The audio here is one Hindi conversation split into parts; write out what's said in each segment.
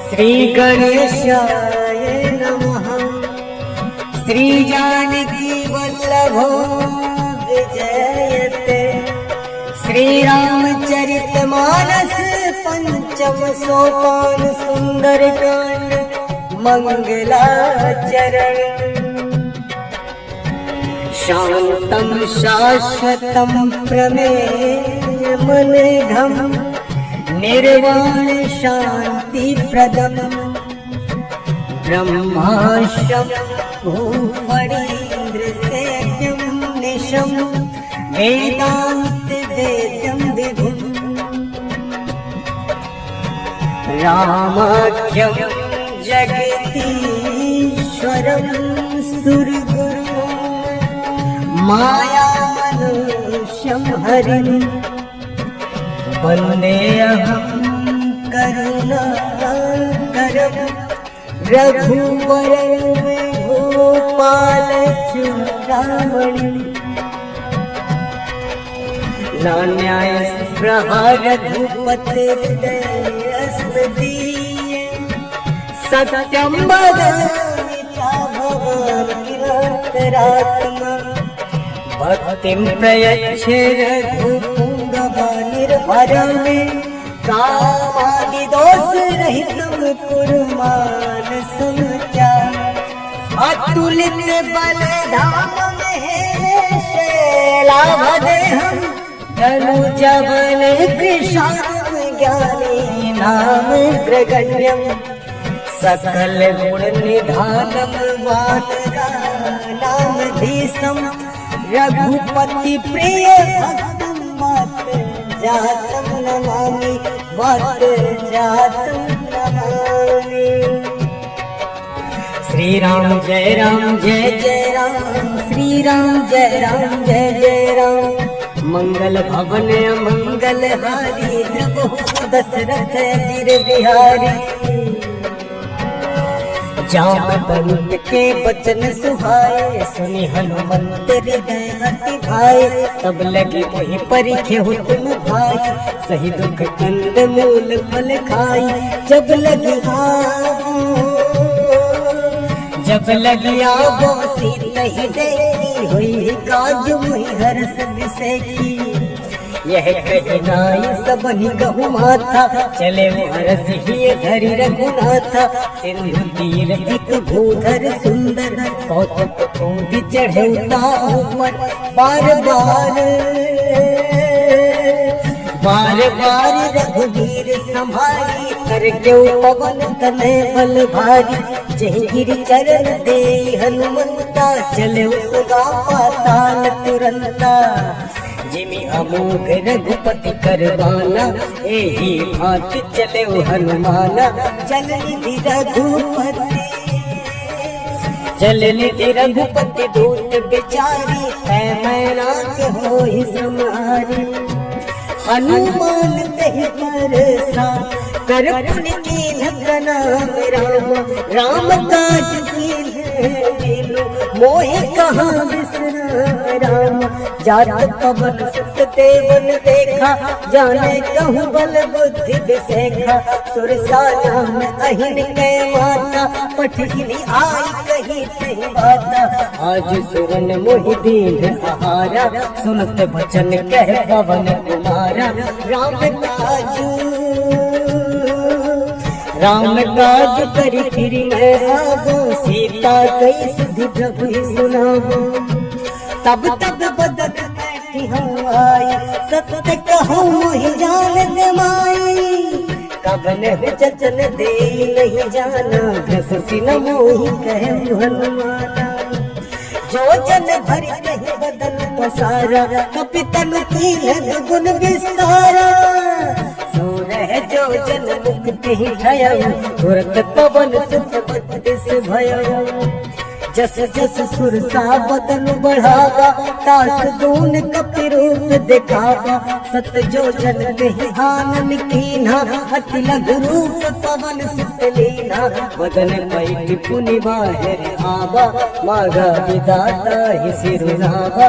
श्री गणेशाय नमः। श्री जानकी वल्लभो विजयते। श्री रामचरितमानस पंचम सोपान सुंदरकांड मंगलाचरण। शांतं शाश्वतं प्रमेयमनघं निर्वाण शांति प्रदम ब्रह्माशं भूपरीन्द्र सेव्यं निशं वेदांत वेद्यं विभुं रामाख्यं जगदीश्वरं सुरगुरुं माया मनुष्यं हरिं वन्देऽहं करुणाकरं रघुवरं भूपालचूडामणिं नान्यायस्पृहा रघुपतिर्दयस्मदीये सत्यं वदामि च भवान्निरन्तरात्मा भक्तिं प्रयच्छ रघुपुङ्गवानिर्भरमे कामादिदोषरहितं कुरु मानसं च अतुलित बलधाम महेशैलाभदेहं तनुजबल कृशां ज्ञानी नाम ग्रगण्यं सकल गुण निधानं वानराणामधीशं रघुपति प्रिय भक्तं वात जातं नमामि वात जातं नमामि। श्री राम जय राम श्री राम जय जय राम। मंगल भवन मंगल हारी द्रवहु दशरथ अजिर बिहारी। जामवंत के बचन सुहाए सुनि हनुमंत हृदय अति भाए। तब लगे वही परीखे हो तुम भाई सही दुख कंद मूल फल खाई। जब लगी आवो सीता ही देखी हुई काज मुहि हर्ष विषेखी। यह कही नाई सबहि गहु माथा चले वो हरस ही धरि रघुनाथा। सिंधु तीर एक भूधर सुंदर कौतुक कूद चढ़े ऊपर। बार बार रघुवीर संभारी करके पवन तनय बल भारी। जय गिरि चरण दे हनुमंता चले उसगा पाताल तुरंता। जिमि अमोघ रघुपति करवाना एही भांति चले हनुमाना। चलनिधि रघुपति दूत बिचारी है मैना के होई समारी। हनुमान कहि बरसा कर पुनि कीन्ह नाम राम। राम काज कीन्ह मोहि कहाँ बिसरा राम। जात पवन सुत देवन देखा जाने कहूँ बल बुद्धि विसेखा। सुरसा नाम अहिन के माता पठिनी आई कही नहीं बाता। आज सुरन मोहि दीन आहारा सुनत वचन कह पवन कुमारा। राम काज करि फिर मैं आवो सीता कई सुधि प्रभु सुनावो। तब बदन बैठी हम आई सत्य कहूँ मोहि जान माई। कवन जचन दे नहीं जाना घसि न मोहि कहे हनुमाना। जो जन भरि कही बदन पसारा कपि तनु कीन्ह गुण विस्तारा। जो जन मुक्ति भयउ तुरत पवन सुत बत्तीस भयउ। जस जस सुरसा बदन बढ़ावा तास दून कपि रूप दिखावा। सत जो जन नहीं आनन कीन्हा अति लघु रूप पवन सुत लीन्हा। बदन पैठ पुनि बाहिर आवा मागा विदाता ही सिरुनावा।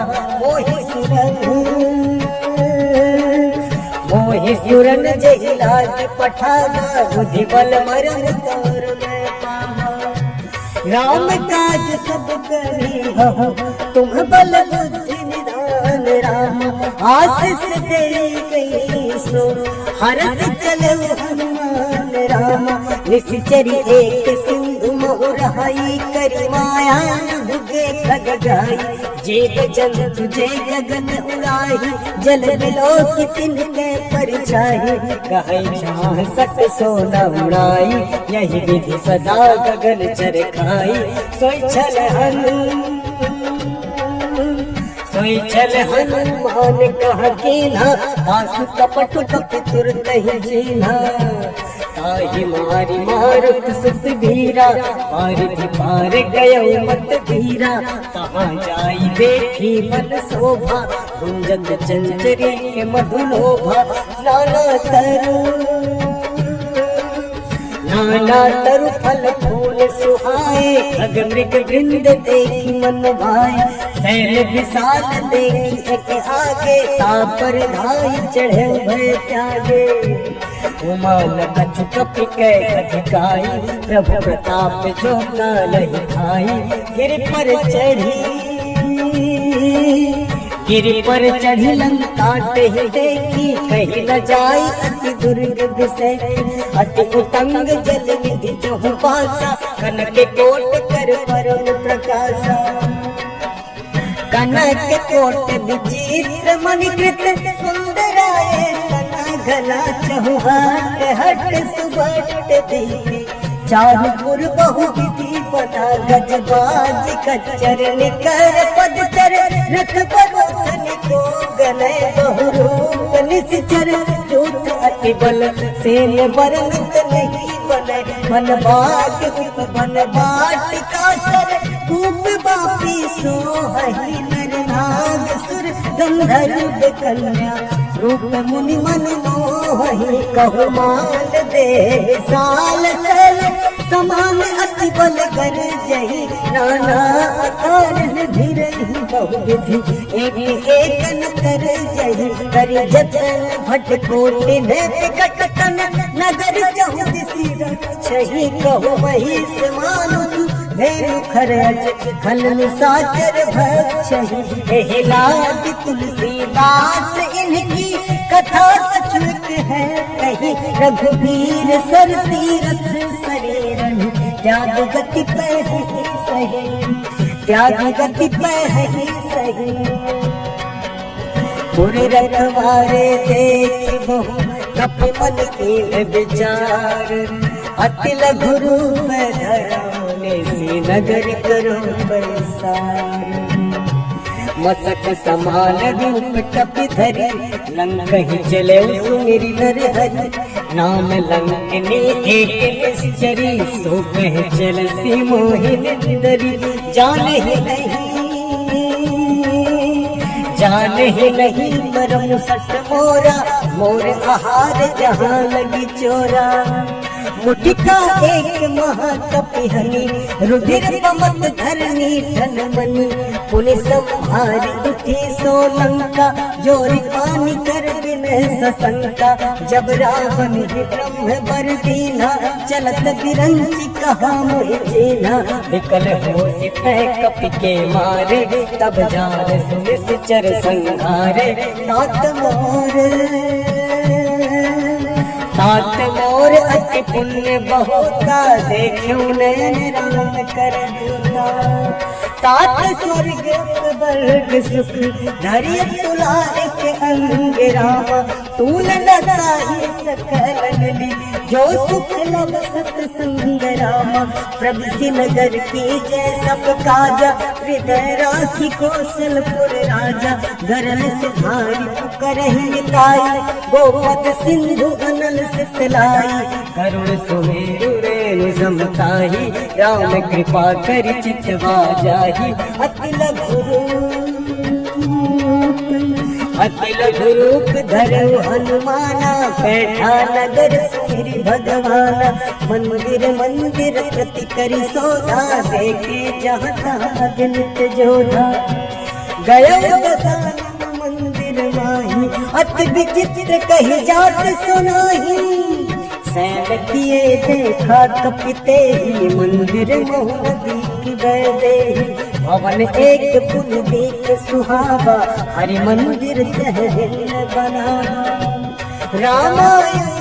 मोहि सुरन जय लाज पठावा बुद्धि बल मरम तोर मैं पावा राम काज सब करी हो तुम बल बुद्धि निधान राम आशीष दे गई सो हरस चलो हनुमान राम निश्चरी एक सिंधु मोहराई करी माया भुगे खग जाई जेब जल तुझे गगन उड़ाई जल बिलो की तिनके परछाई कहे चाह सक सोना उड़ाई यही विधि सदा गगन चरखाई सोई चल हनुमान कह कीना आसु कपट कप तुरत ही जीना ताहि मारी मारुत सुत धीरा पारिधि पार गयो मत धीरा कहाँ जाई देखी मन शोभा गुंजत चंचरी के मधुलोभा नाना तरु फल फूल सुहाए अग मृग वृंद देखी मन भाए सैल विशाल देखी एक आगे तापर धाई चढ़े भय त्यागे उमान कछु कपि के अधिकाई प्रभु प्रताप जो कालहि खाई गिरि पर चढ़ी लंका ते देखी कहीं न जाई अति दुर्ग विषय अति उतंग जल निधि जो पासा कनक कोट कर परम प्रकाशा कनक कोट विचित्र मणिकृत सुंदराय तना गला चहुहाट हट सुबट दीपी चारुपुर बहु विधि बना गजबाज कच्चर निकर पदचर रथ परोधन को गले बहुरूप निश्चर जूट अति बल सेन बरनत नहीं बने मन बाट बन बाट कासर खूब बापी सो हहि नर नाग सुर गंधर्व कन्या रूप मुनि मन मोहि कहु मान दे साल सल समान अति बल कर जही नाना अकारण धीरहि बहु विधि एक न कर जही करि जतन भट कोटि ने विकट तन नगर जहु दिसि रक्षहि कहु वही समानु धेनु खरच खलन साचर भक्षहि एहि लाग तुलसीदास इनकी कथा सचमुच है कही रघुवीर सर तीरथ शरीरन त्याग गति पे ही सही त्याग गति पे ही सही पूरे रखवारे देख बहु कप मन के विचार अति लघु रूप धराने से नगर करो बरसार मसक समान रूप कपि धरि लंक ही चले सुमिरि नर हरि नाम लंकनी एक निश्चरी सो कह चल सी मोहिनी दरी जान ही नहीं मरम सट मोरा मोर आहार जहाँ लगी चोरा मुठिका एक महाकपिहनी रुधिर पमत धरनी ठन मनी पुनि संहारी उठी सोलंका जोरी पानी कर बिन सशंका जब रावण ही ब्रह्म बर दीना चलत बिरंची कहा मोहि जीना विकल हो सिपह कपि के मारे तब जान सुनिश्चर संहारे तात मोर अति पुण्य बहुता देखियो नयन राम कर दूता तात स्वर्ग वर्ग सुख धरि तुला एक अंग राम तूल नदाई सकल ली जो सुख लब सत्संग राम प्रभु नगर की जय सब काजा हृदय राखी कौशलपुर राजा गरल सुधारी करहि ताई गोपद सिंधु अनल सितलाई करुण सुमेरु रेणु समताही राम कृपा करि चितवा जाहि अति लघु रूप धरु हनुमाना बैठा नगर श्री भगवाना मंदिर मंदिर प्रति करि सौदा देखे जहाँ तहाँ नित्य जोधा गयो दशानन मंदिर मंदिर माही, अति विचित्र कही जात सुनाही। सैन किए देखा कपिते ही, मंदिर मोह दीख बैदे। भवन एक पुन देख सुहावा, हरि मंदिर तहरीर बना। रामायण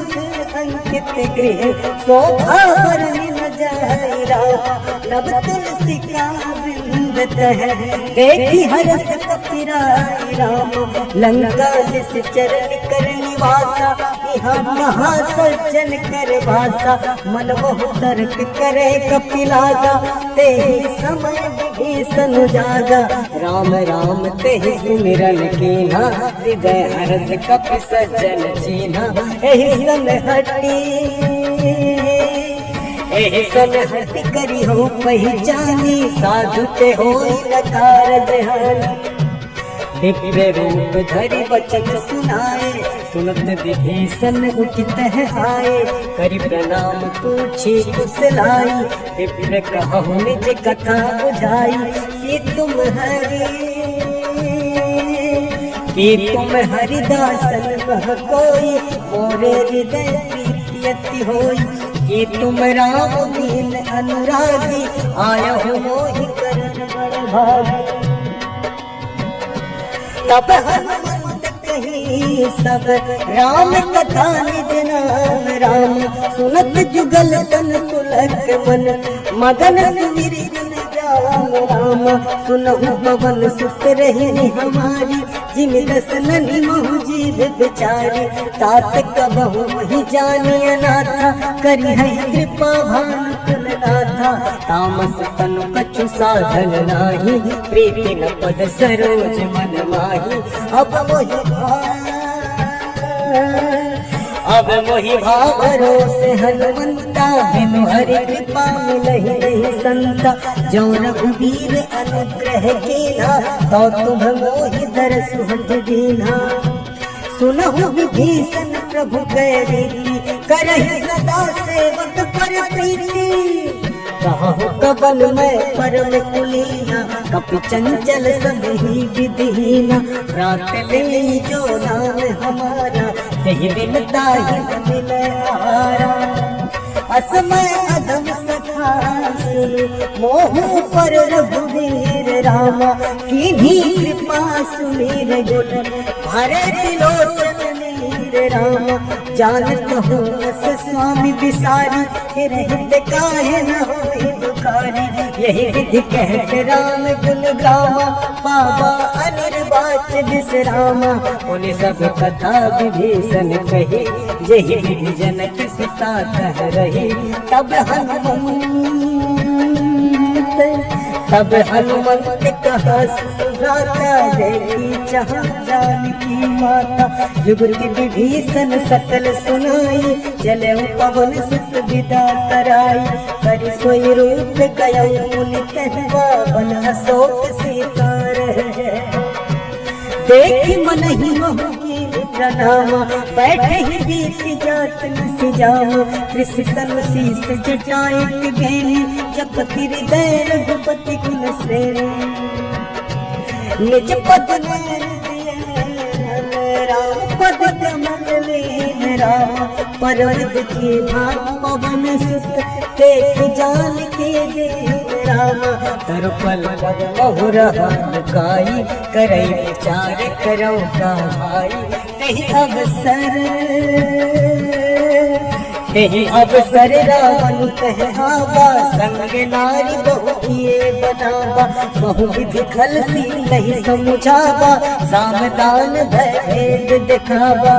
अंकित गृह, शोभा वर्णि न जाय राम। नव तुलसी का वृंद है, देखी हरस कपिराय राम। लंका जिस चरण कर निवासा, यहाँ महासज्जन कर वासा। मन मोह तर्क करे कपिलागा, ते समय विभीषण जागा। राम राम ते सुमिरन कीन्हा, हृदय हरस कपि सज्जन चीन्हा। एहि सन हटि करी हो पहचानी, साधु ते होई न कारज हानि। दिव्य रूप धरि वचन सुनाए, सुनत विभीषण उचित है आए। करि प्रणाम पूछी कुशलाई, विप्र कहु निज कथा बुझाई। कि तुम हरिदासन कह कोई, मोरे हृदय प्रीति अति होई। कि तुम राम दीन अनुरागी, आया हो मोहि करन बड़ भागी। तब हनुमंत कही सब, राम कथा निज नाम राम। सुनत जुगल तन पुलक मन, मगन सुमिरि गुण राम राम। सुनहु पवन सुत रही हमारी, जिन दसननि महु जीव बिचारी। तात कबहु वही जानिय नाथा, करी है कृपा भानु कुलनाथा। तामस तनु कछु साधन नाही, प्रीति न पद सरोज मन माही। अब मोहि भाव भरोसे हनुमंता, बिनु हरि कृपा मिलहि नहीं संता। जो रघुवीर अनुग्रह कीन्हा, तो तुम मोहि दरसु हठ दीन्हा। सुनहु विभीषण प्रभु कह रीति, करहि सदा सेवक पर प्रीति। कहु कबल मैं परम कुलीना, कपि चंचल सब ही विधिहीना। रात ले जो नाम हमारा, तेहि दिन ताहि मिलै आहारा। असमय अधम सखा सुनि, मोहु पर रघुवीर रामा। कीन्ही कृपा सुमिर गुण, भरे त्रिलोचन नीर रामा। जानत हूँ अस स्वामी बिसारी, हित काहे न होई दुखारी। यही विधि कहत राम गुण गावा, पावा अनिर्वाच विश्रामा। उन सब कथा विभीषण कही, यही विधि जनक सीता कह रही। तब हनुमंत कहा सुभ्राता, देखी चाह जानकी माता। जुगुर विभीषण सकल सुनाई, चले पवन सुत विदा कराई। करि सोई रूप गयौ मुनि कहवा, बन अशोक सीता रहे। देखि मनहि महु कीन्हि प्रणामा, बैठे ही बीत जात न सिजामा। कृषि तनु शीस जटाई गैली, जपति हृदय रघुपति कुल श्रेणी। निज पद राम पद कमल लीन राम। परवृद के भाग पवन सुत, देख जान के देव रामा। तरुपल पद बहुरहा लुकाई, करई विचार करौ का भाई। तेहि अवसर रावण कहवा, संग नारी बहु किए बनावा। बहु विधि खल नहीं समझावा, सावधान भय भेद दिखावा।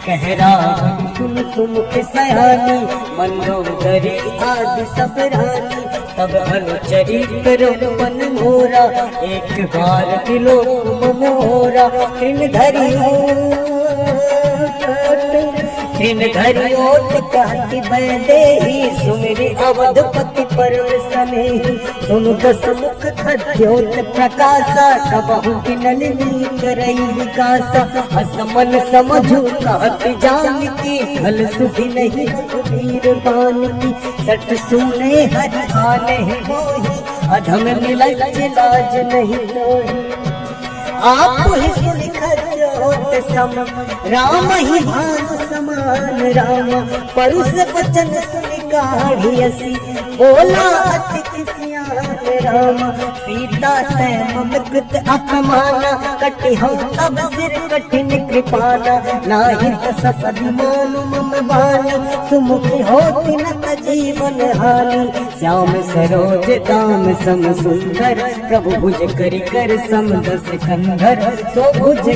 कह रावण सुन सुमुख सयानी, मंदोदरी आदि सब रानी। तब अनुचरी करो मन मोरा, एक बार त्रिलोक मोरा। तृण धरि ओट काटि बैदेहि, सुमिरि अवधपति परम स्नेहि। सुनु दस मुख खद्योत प्रकाशा, कबहु बिनल नी करई विकासा। असमन समझू कहत जानकी, फल सुधि नहीं वीर बानकी। सट सुने हरि आने मोहि, अधम मिलज लाज नहीं लोही। आप ही सुनिखत होत सम, राम ही भानु समान राम, परुष वचन सुनि काढ़ियसी, बोला अति किसियान राम, सीता तै मम कृत अपमाना, कटि हम तब सिर कठिन कृपाना, नाहि सपदि मानु मम बानी, सुमुखी होति न जीवन हानि, श्याम सरोज दाम सम सुंदर, प्रभु भुज करि कर सम दस कंधर, सो भुज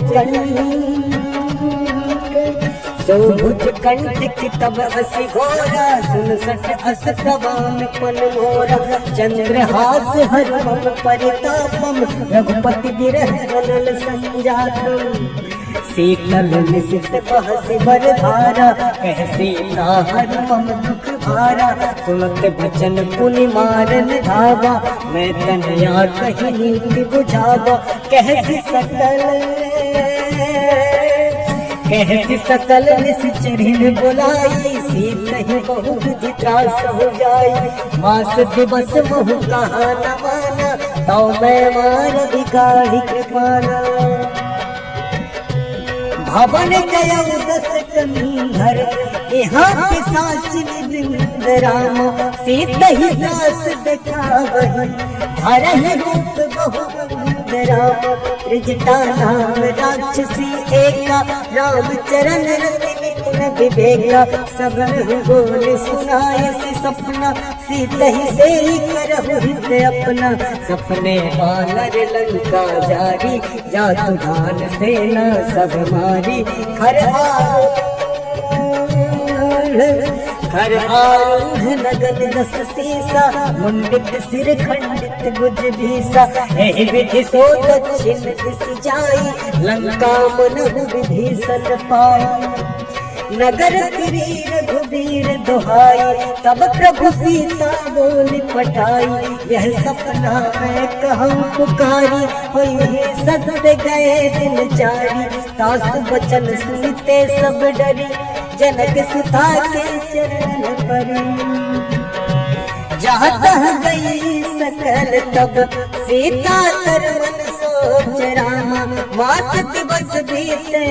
कंठ तब असी घोरा, सुन सठ अस प्रवान पन मोरा, चंद्रहास हर मम परितापम, रघुपति बिरह गनल संजातम, शीतल निशित बहसि बरधारा, कह सीता हर मम दुख भारा, सुनत बचन पुनि मारन धावा, मैं तनया कही नीति बुझावा, कहसि सकल निश्चरिन बोलाई, सीत ही बहु विधि त्रास हो जाई, मास दिवस महु कहा न माना, तो मैं मार बिगाड़ी कृपाना, भवन गया दस कंधर, यहाँ पिशाचिनी वृंद राम, सीत ही दास दिखावहि, धरहि रूप बहु राम, त्रिजटा नाम राक्षसी एका, राम चरण रति निपुण विवेका, सबन बोले सुनायसि सपना, सीत ही से ही करहु हृदय अपना, सपने वानर लंका जारी, जातु धान सेना सब मारी, खर आरूढ़ नगन दस सीसा, मुंडित सिर खंडित गुज भीसा, एहि विधि सो दक्षिण दिस जाई, लंका मनहु विभीषण पाई, नगर फिरी रघुबीर दुहाई, तब प्रभु सीता बोली पठाई, यह सपना मैं कहूँ पुकारी, होई सद गए दिन चारी, सासु बचन सुनते सब डरी, जनक सुता के चरण परी, जहाँ तहाँ गई सकल तब, सीता कर मन सोच रामा, मास दिवस बीते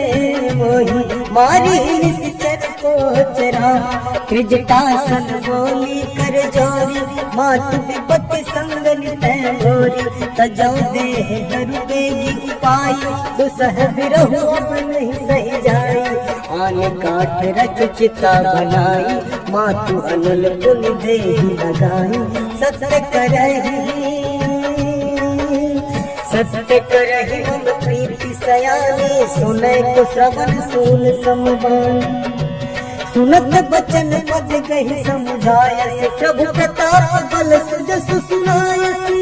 मोहि, मारी निश्चर कोच रामा, त्रिजटासन बोली कर जोरी, मातु विपत्ति संग नितै घोरी, तजौ देह धरु बेगी पाई, दुसह बिरहु अब नहीं सही जाई, आने काठ रच चिता बनाई, मातु अनल पुनि देहि लगाई, सत्य करहि मम प्रीति सयानी, सुनै को श्रवण सूल समबानी, सुनत बचन पद कहि समुझायसि, प्रभु प्रताप बल सुजसु सुनायसि,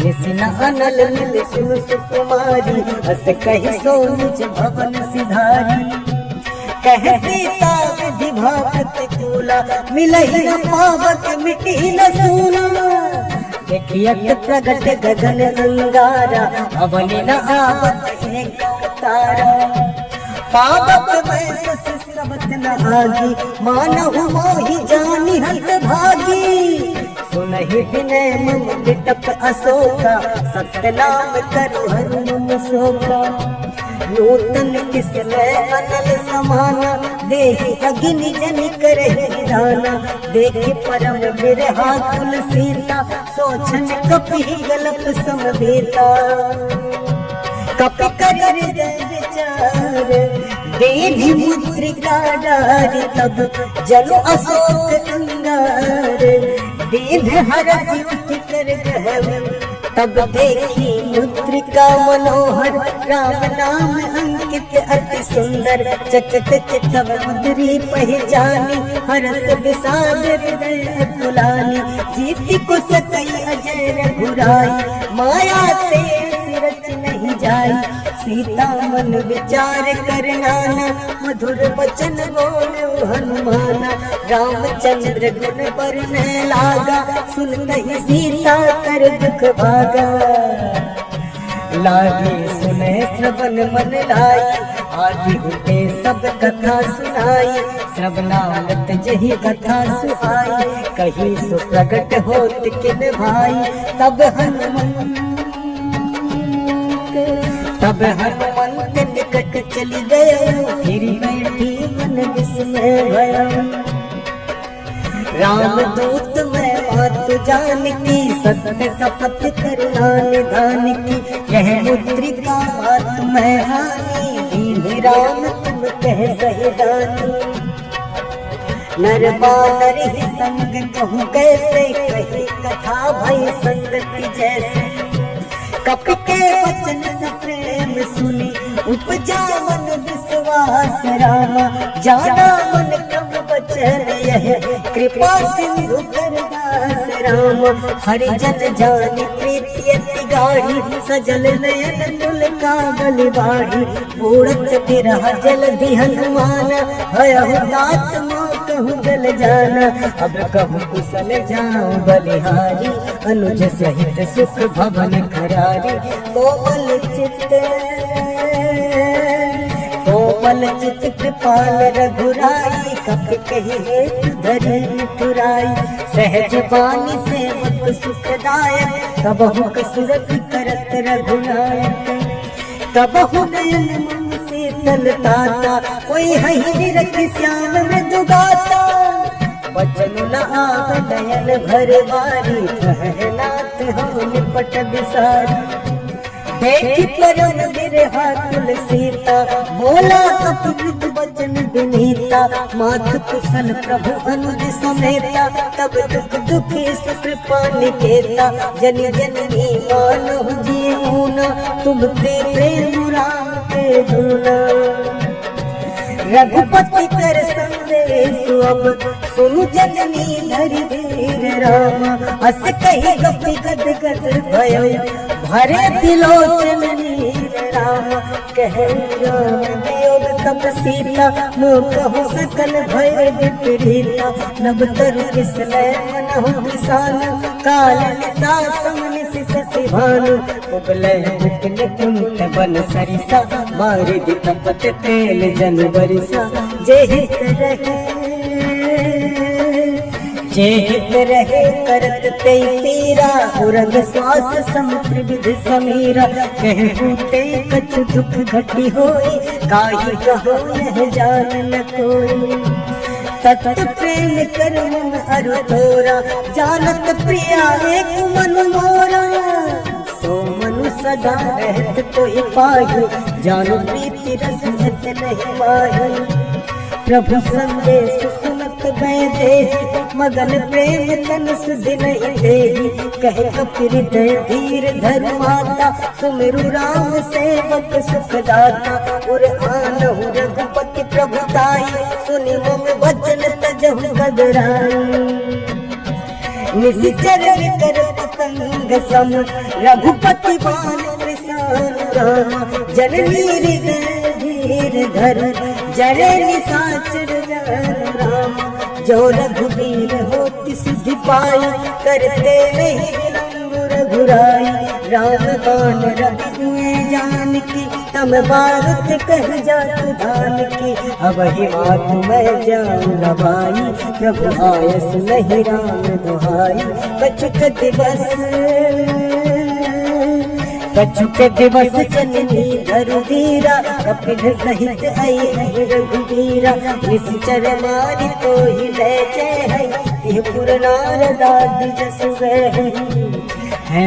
निसिना अनल मिल सुन सुकुमारी, अस कहि सो निज भवन सिधारी, कह सीता विधि भावत कूला, मिलहि न पावत मिटी न सूला, देखियत प्रगट गगन अंगारा, अवनि न आवत एक तारा, पावक मैं सस्रवत न आगी, मानहु मोहि जानि हत भागी, सुनहि विनय मम विटप अशोका, सत्य नाम करु हरु मम शोका, नूतन किसलय अनल समाना, देहि अग्नि जनि करहि दाना, देखि परम बिरहा कुल सीता, सोचन कपि गलप समभीता, कपि कर हृदय विचार, देहि मुद्रिका डारि, तब जनु अशोक अंगार, दीध हरसि उठि कर गहन, तब देखी मुद्रिका मनोहर, राम नाम अंकित अति सुंदर, चकित चितव मुद्री पहचानी, हरस विषाद हृदय अकुलानी, जीति को सकई अजय रघुराई, माया ते सिरच नहीं जाई, सीता मन विचार कर नाना, मधुर वचन बोले हनुमाना, रामचंद्र गुण बरनै लागा, सुनहि सीता कर दुख भागा, लागे सुने श्रवण मन लाई, आदि होते सब कथा सुनाई, श्रवणागत जही कथा सुहाई, कही सो प्रगट होत किन भाई, तब तब हनुमंत निकट चली गयो, फिर बैठी मन विस्मय भयो। राम दूत मैं बात जान की, सत्य शपथ करना निधान की। यह मुद्रिका बात मैं हानि, दीन राम तुम कह सही दानी। नर बानर ही संग कहूँ कैसे, कही कथा भई संगति जैसे। कपि के वचन से प्रेम सुनी, उपजा मन विश्वास रामा। जाना मन कब वचन यह, कृपा सिंधु करदास राम। हरि जन जानी प्रीति अति गाढ़ी, सजल नयन तुल कागल बाढ़ी। बूढ़त बिरह जलधि हनुमान, हयहु तात कहूँ जल जाना। अब कहूँ कुशल जाऊँ बलिहारी, अनुज सहित सुख भवन करारी। कोमल चित कृपाल रघुराई, कपि कही हेतु धरि ठुराई। सहज बानी सेवक सुखदायक, तबहु कसुरत करत रघुनायक। तबहु नयन मन शीतल ताता, कोई हहि रखि श्याम मृदु गाता। बचन न आव नयन भर बारी, कहनाथ हम निपट बिसारी। देखि परम बिरहा तुलसीता, बोला अतुलित वचन विनीता। मातु कुशल प्रभु अनुज समेता, तब दुख दुखी सुकृपा निकेता। जनि जननी मानहु जीऊना, तुम ते प्रेम राम के दूना। रघुपति कर संदेश अब, सुनु जननी धरि धीर रामा। अस कही गपि गद गद भयो, भरे तिलोचन नीर रामा। कह राम वियोग तब सीता, मोह कहु सकल भय विपरीता। नभ तरु किसलय मनहु किसाना, काल निसा समनिसि शशि भानु। उबलय मुकुल कुंठ बन सरिसा, मारि दितपत तेल जन बरिसा। जेहित रहे करत ते पीरा, उरग श्वास समुद्र विधि समीरा। कहूँ ते कछु दुख घटी होई, काहि कहो यह जान न कोई। तत प्रेम कर मन अरु तोरा, जानत प्रिया एक मन मोरा। सो मनु सदा रहत कोई पाहि, जानु प्रीति रस नहीं माही। प्रभु संदेश सुनत मैं देहि, मगन प्रेम तन सुधि नहीं देहि। कह कपि हृदय धीर धर माता, सुमिरु राम सेवक सुखदाता। उर आनहु रघुपति प्रभुताई, सुनि मम वचन तजहु गगराई। निशिचर कर पतंग सम, रघुपति बाण कृसान राम। जननी हृदय धीर धर, जरे निशाचर राम। जो रघुवीर होति सिद्धि पाई, करते नहीं विलंब रघुराई। राम बाण रघुए जानकी, तम बारत कह जात धान की। अब ही मात मैं जान रवाई, प्रभु आयस नहीं राम दुहाई। कछुक दिवस जननी धरु धीरा, कपिल सहित आई रघुवीरा। निश्चर मारि तो ही ले जय, यह पुर नारदादि जस है।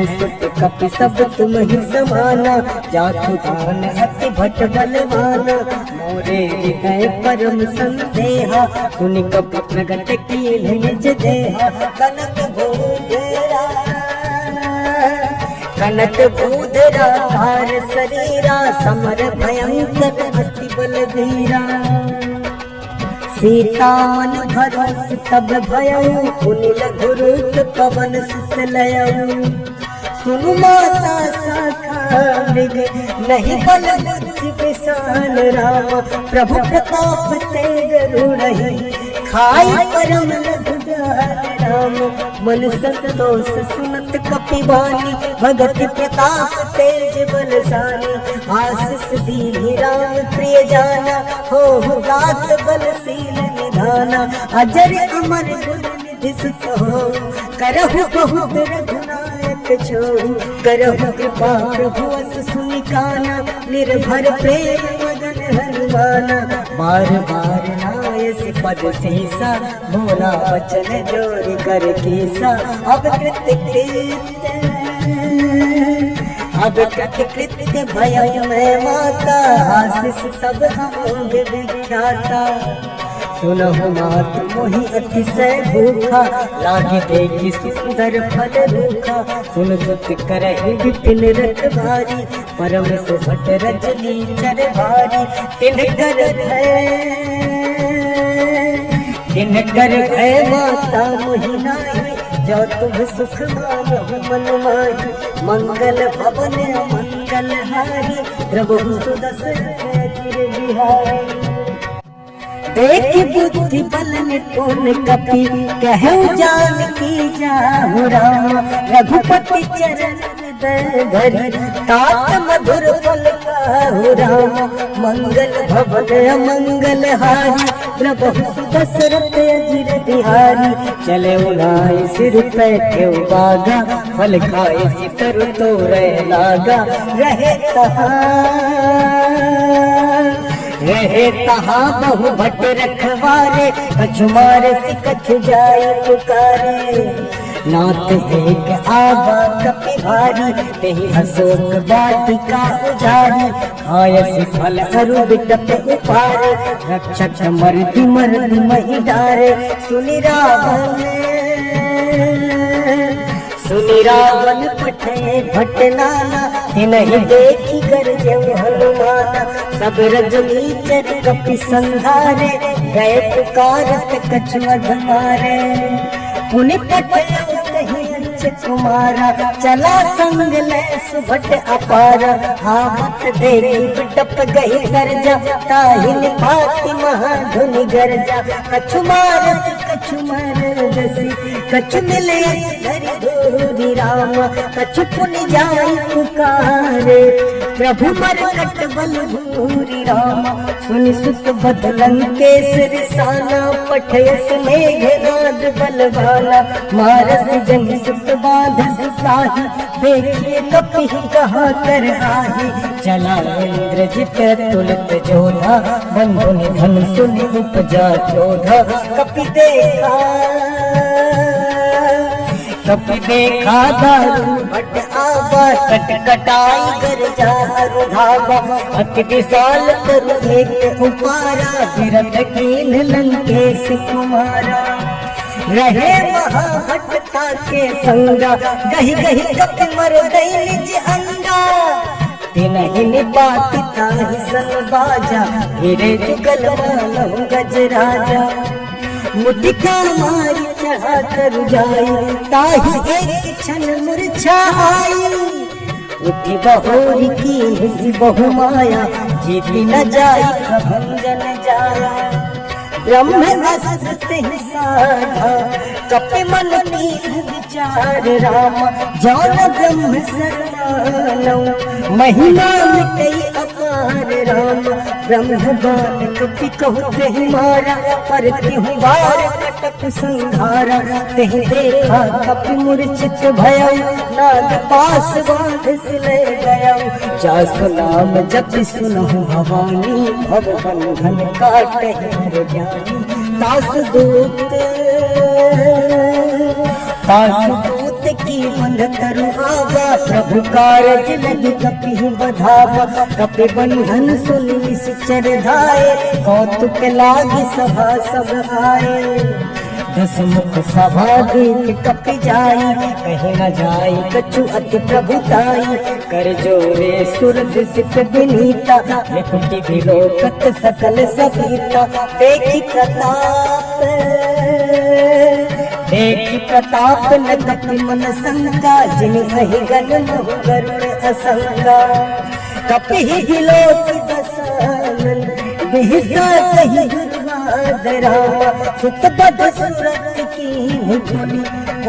सुत कपि सब तुम ही समाना, जातु धान अति भट बलवाना। मोरे हृदय परम संदेहा, सुनि कपि प्रगट कीन्ह निज देहा। कनक भूधरा भार शरीरा, समर भयंकर अति बलधीरा। सीता मन भरोस तब भयउ, पुनि लघु रूप पवन सुत लयउ। सुनु माता शाखा मृग, नहीं बल बुद्धि विशाल राम। प्रभु प्रताप तेज रूढ़हि, खाई परम लघुदार राम। मन संतोष सुनत कपि बानी, भगति प्रताप तेज बलशानी। आशीष दीनि राम प्रिय जाना, हो गात बलशील निधाना। अजर अमर गुण निधि सुत हो, करहु बहुत रघुनायक के छोड़ू करहु कृपा प्रभु अस सुनि काना निर्भर प्रेम मगन हनुमाना बार बार नायस पद सीसा भोला वचन जोरी कर कीसा अब कृत्य भय में माता आशीष सब हम विख्याता सुनहु मात मोहि अतिशय भूखा लागे देखी सुंदर फल रूखा सुन सुत करहि विपिन रत भारी परम सुभट रजनी चर भारी तिनकर भय माता मोहि नाहि जो तुम सुख मानहु मन माहि मंगल भवन मंगल हारी प्रभु सुदशरथ गिर बिहारी देखी बुद्धि बल निपुण कपि कहु जानकी जाहु राम रघुपति चरण धरि तात मधुर फल कहु राम मंगल भवन मंगल हारी प्रभु दशरथ अजिर बिहारी चले उड़ाए सिर पैठे बागा फल खाए सितर तो लागा रहे तहाँ बहु भट रखवारे कछु मारे से कछु जाए पुकारे नाथ एक आवा कपि भारी तेहि अशोक वाटिका उजारी आयस फल अरु बिटप उपारे रक्षक मर्दि मर्दि महि डारे सुनि रावण पठे भट नाना तिनहि देखी गरजउ हनुमाना सब रजनी चर कपि संहारे गए पुकारत कछु अधमारे पुनि पठयउ कहि अंच कुमारा चला संग ले सुभट अपारा आवत देवी बिटप गहि गरजा ताहि निभाति महाधुनि गरजा कछु मारत कछु मरदसी कछु मिले धरि धूरी राम कछु पुनि जाई पुकारे प्रभु मरकट बल भूरी राम सुनि सुत बदलन केसरी साना पठयस मेघनाद बलवाना मारस जंग सुत बाधस साही देखिए कपि कहाँ कर आही चला इंद्रजित तुलित जोधा बंधु निधन सुनि उपजा चोधा कपि देखा दारू भट आवा कटकटाई गरजा रुधावा अति विशाल तरु एक उपारा विरत कीन लंकेश कुमारा रहे महाभटता के संगा गहि गहि कपि मर गई निज अंगा तिनहि निपाति ताहि सन बाजा हिरे जुगल मानहु गजराजा मुटिका मारी चढ़ा कर जाई ताहि एक क्षण मूर्छा आई उठी बहोरी की हिसी बहु माया जीती न जाई प्रभंजन जाया ब्रह्म अस्त्र साधा कपि मन नीर विचार राम जौन ब्रह्म शरणानौ महिमा मिटई अपार राम ब्रह्म बाण कपि कहु तेहि मारा पर तिहु बार कटक संघारा तेहि देखा कपि मूर्छित भयउ नाग पास बांध सिले गयउ जासु नाम जपि सुनहु भवानी भव बंधन काटहि हर ज्ञानी तासुदूत की बंध तरु आवा प्रभु कारज लगी कपि बधावा कपि बंधन सुनि निश्चर धाये कौतुक लागी सभा सब आए दस मुख सभा देख कपि जाई कहीं न जाई कछु अति प्रभुताई कर जोरे सुर दिसित विनीता निकुटि विलोकत सकल सभीता देखी प्रताप न कपि मन संका जिनि कहि गन मोह गरुड़ असंका कपि ही लोक दसानन बिहसा कहि दुर्वाद रामा सुत बद सूरत की मुझुनी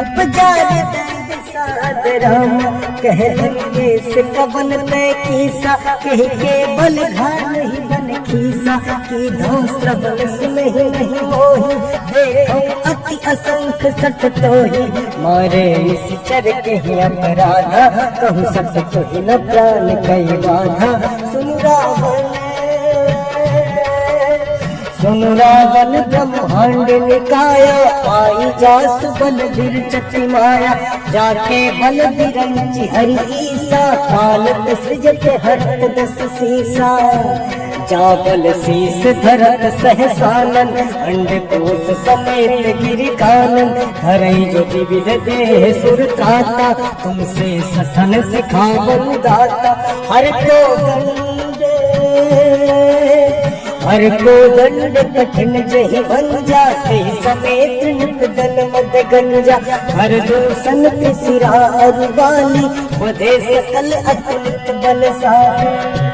उपजार दर्द साद रामा कह धन्य से कवन तय कीसा कह के बल घान ही बन खीसा की धो श्रवण सुनहि नहीं मोहि देखो अति असंख्य सत तोहि मारे निश्चर के ही अपराधा कहूँ सत तोहि न प्राण कई बाधा सुन रावण ब्रह्मांड निकाया पाई जास बल बिरचति माया जाके बल बिरंचि हरि ईसा कालत सृजत हरत दस सीसा जाबल शीस धरत सहसानन अंड कोश समेत गिरि कानन धरई जो विविध देह सुर काता तुमसे सथन सिखावन दाता हर को दंड कठिन जहि भंजा कही समेत निपदन मद गंजा हर दूषण के सिरा अरुबाली वधे सकल अतुलित बलशाली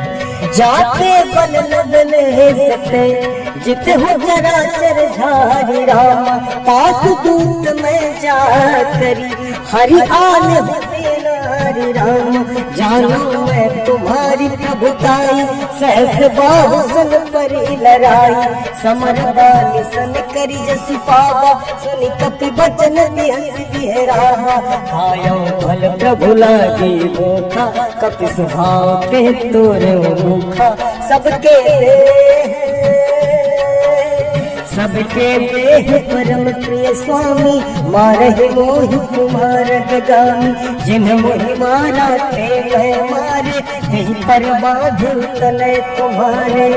जाते बल लदन है सते जित हो चराचर झारी रामा पास दूत में जा करी हरि आन नारी राम जानो मैं तुम्हारी प्रभुताई सहस बाहु सन परी लड़ाई समर बाली सन करी जस पावा सुनि कपि बचन हंस बिहरावा आयो भल प्रभु लागी मोखा कपि स्वभाव के तोरे मुखा सबके देह परम प्रिय स्वामी मारहि मोहि कुमार गगामी जिन मोहि मारा ते मैं मारे यही पर बाधे तले तुम्हारे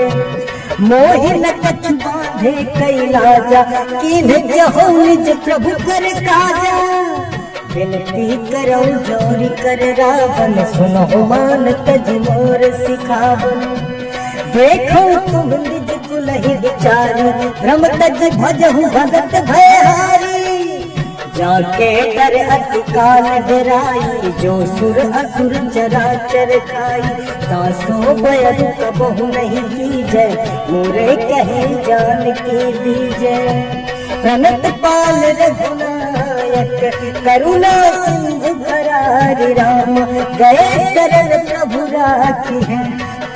मोहि न कछु बाधे कैलाजा कीन जहो निज प्रभु कर काजा विनती करो जोरी कर रावण सुनो मान तज मोर सिखावन देखो तुम निज कुलहि विचारी भ्रम तज भजहु भगत भयहारी जाके डर अति काल डराई जो सुर असुर चराचर खाई तासो भय कबहु नहीं कीजय मोरे कहे जान की दीजय प्रणत पाल रघुनायक करुणा सिंधु भरारी राम गए शरण प्रभु राखी है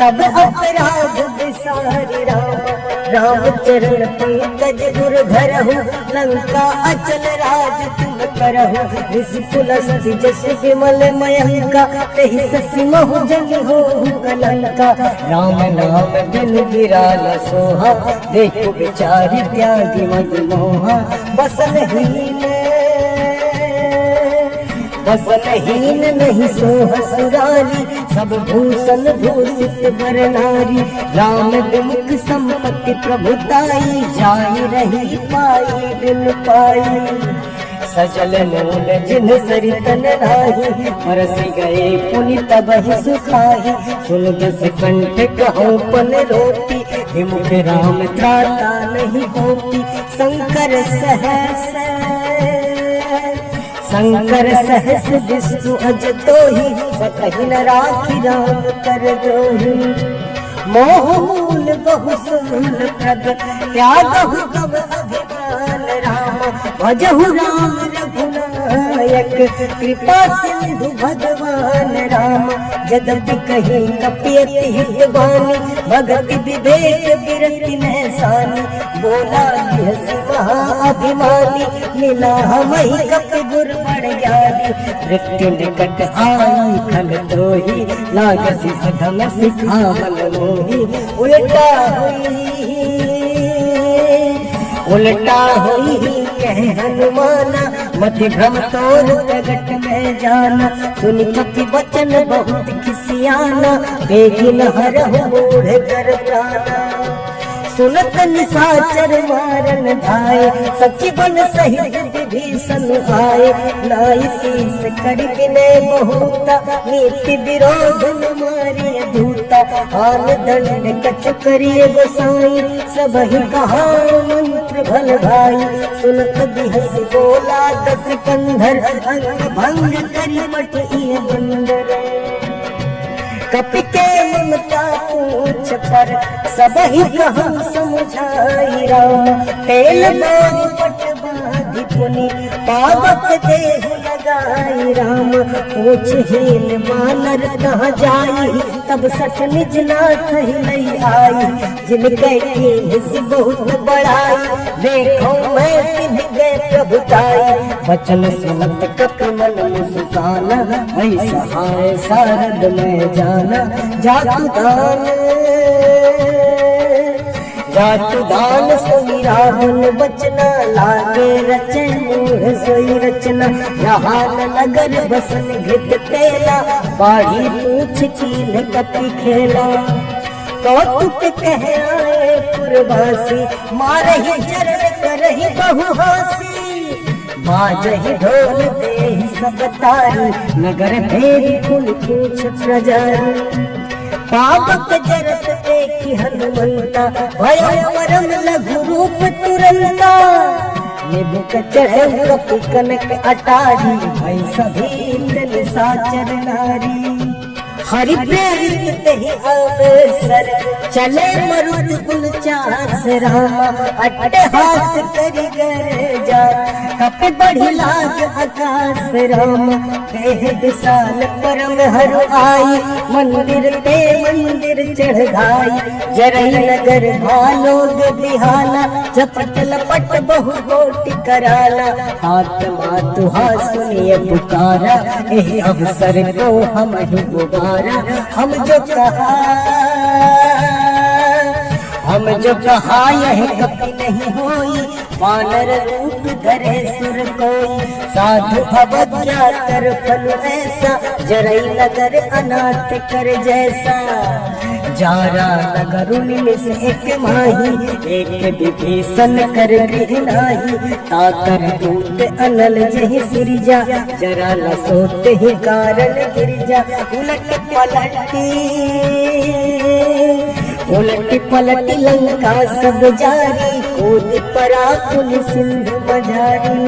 तब अपराध विसारी राम चरण पंकज गुर धरहु लंका अचल राज तुम करहु ऋषिकुलस्ति जस विमल मयंका तेहि ससि महु जनि हो कलंका राम नाम बिन विराल सोहा देखो बिचारी त्यागी मद मोहा बसनहीन नहीं सोह सुरारी सब भूषण भूषित बर नारी राम विमुख संपत्ति प्रभुताई जाई रही पाई बिन पाई सजल मूल जिन सरितन राही बरस गए पुनि तबहि सुखाही सुन दस कंठ कहो पन रोटी विमुख राम त्राता नहीं होती शंकर सहस विष्णु अज तो ही सकहि न राखी राम कर द्रोही मोह मूल बहु सूल प्रग त्यागहु तब अभिमान राम भजहु राम रघुनायक कृपा सिंधु भगवान राम जदपि कही कपियति हित बानी भगति विवेक विरति नैसानी बोला हसी महा अभिमानी मिला हमहि कपि गुर बड़ ज्ञानी मृत्यु निकट आई खल द्रोही लागसी सधम सिखावन मोही उल्टा हुई कह हनुमाना मति भ्रम तोर प्रगट में जाना सुनि कपि वचन बहुत खिसियाना बेगिन हरहु मूढ़ कर प्राणा सुनत निशाचर मारन धाय सचि बन सहित विभीषण आए नाई शीस कर बिने बहुता नीति विरोध न मारिय दूता आन दंड कछु करिय गोसाई सब ही कहा मंत्र भल भाई सुनत बिहस बोला दस कंधर अंग भंग करि मटिय बंदर कपि के ममता पूछ पर सब ही कहा समझाई राम तेल मोर पट बुद्धि पुनि पावक देह लगाई राम। पूछ हीन मानर कहाँ जाई, तब सठ निज नाथ ही नहीं आई। जिनके कीन्ह बहुत बड़ाई, देखो मैं तिन्ह गए प्रभुताई। वचन सुनत कपि मन मुस्काना, ऐसा हाय शारद में जाना। जातु दान सुनी रावण बचना, लागे रचे मूढ़ सोई रचना। जहान नगर बसन घृत तेला, बाढ़ी पूछ कीन कपि खेला। कौतुक कह आए पुरवासी, मारहि चरण करहि बहु हासी। बाजहि ढोल देहि सब तारी, नगर फेरी फूल पूछ प्रजारी। पावक जरत देखि हनुमंता, भयो परम लघु रूप तुरंता। निबुक चढ़े कपि कनक अटारी, भई सभी निशाचर नारी। हरि प्रेरित तेहि अवसर, चले मरुत उनचास रामा। अट्टहास करि गरजा, कपि बढ़ि लाग आकाश रामा। देह विशाल परम हरु आई, मंदिर ते मंदिर चढ़ गाई। जरई नगर भालोग बिहाला, झपट लपट बहु कोटि कराला। आत्मा तुहा सुनिए पुकारा, एहि अवसर को हम ही गुबारा। हम जो कहा यह कपि नहीं होई, वानर रूप धरे सुर कोई। साधु अवज्ञा कर फल ऐसा, जरई नगर अनाथ कर जैसा। जारा नगर निमिष एक माही, एक विभीषण कर गृह नाही। ताकर दूत अनल जहि सिरजा, जरा न सोते ही कारण गिरजा। उलट पलट लंका सब जारी, कूद पड़ा पुन सिंधु बजारी।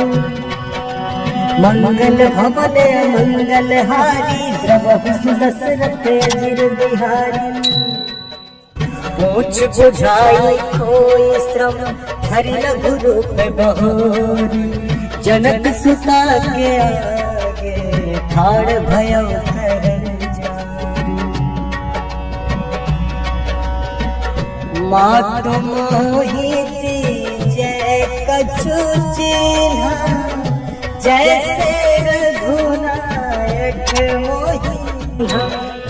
मंगल भवन मंगल हारी, द्रवहु सुदशरथ अजिर बिहारी। पूछ बुझाई कोई श्रम, हरि लघु रूप बहोरी। जनक सुता के आगे, ठाड़ भयो मातु मोहिती जय कछु चिन्हा। जैसे रघुनायक मोहि,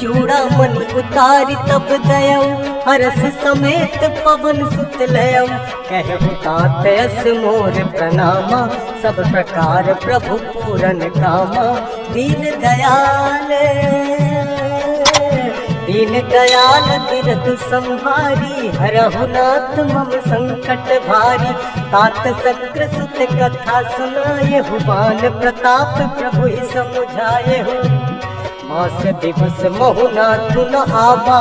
चूड़ामणि उतारि तब दयौ। हरस समेत पवन सुत लयौ, कहु तात यस मोर प्रणामा। सब प्रकार प्रभु पूरन कामा। दीन दयाल तीरथ संहारी, हरहु नाथ मम संकट भारी। तात सक्र सुत कथा सुनायहु, बान प्रताप प्रभु समुझायहु। मास दिवस महु नाथु न आवा,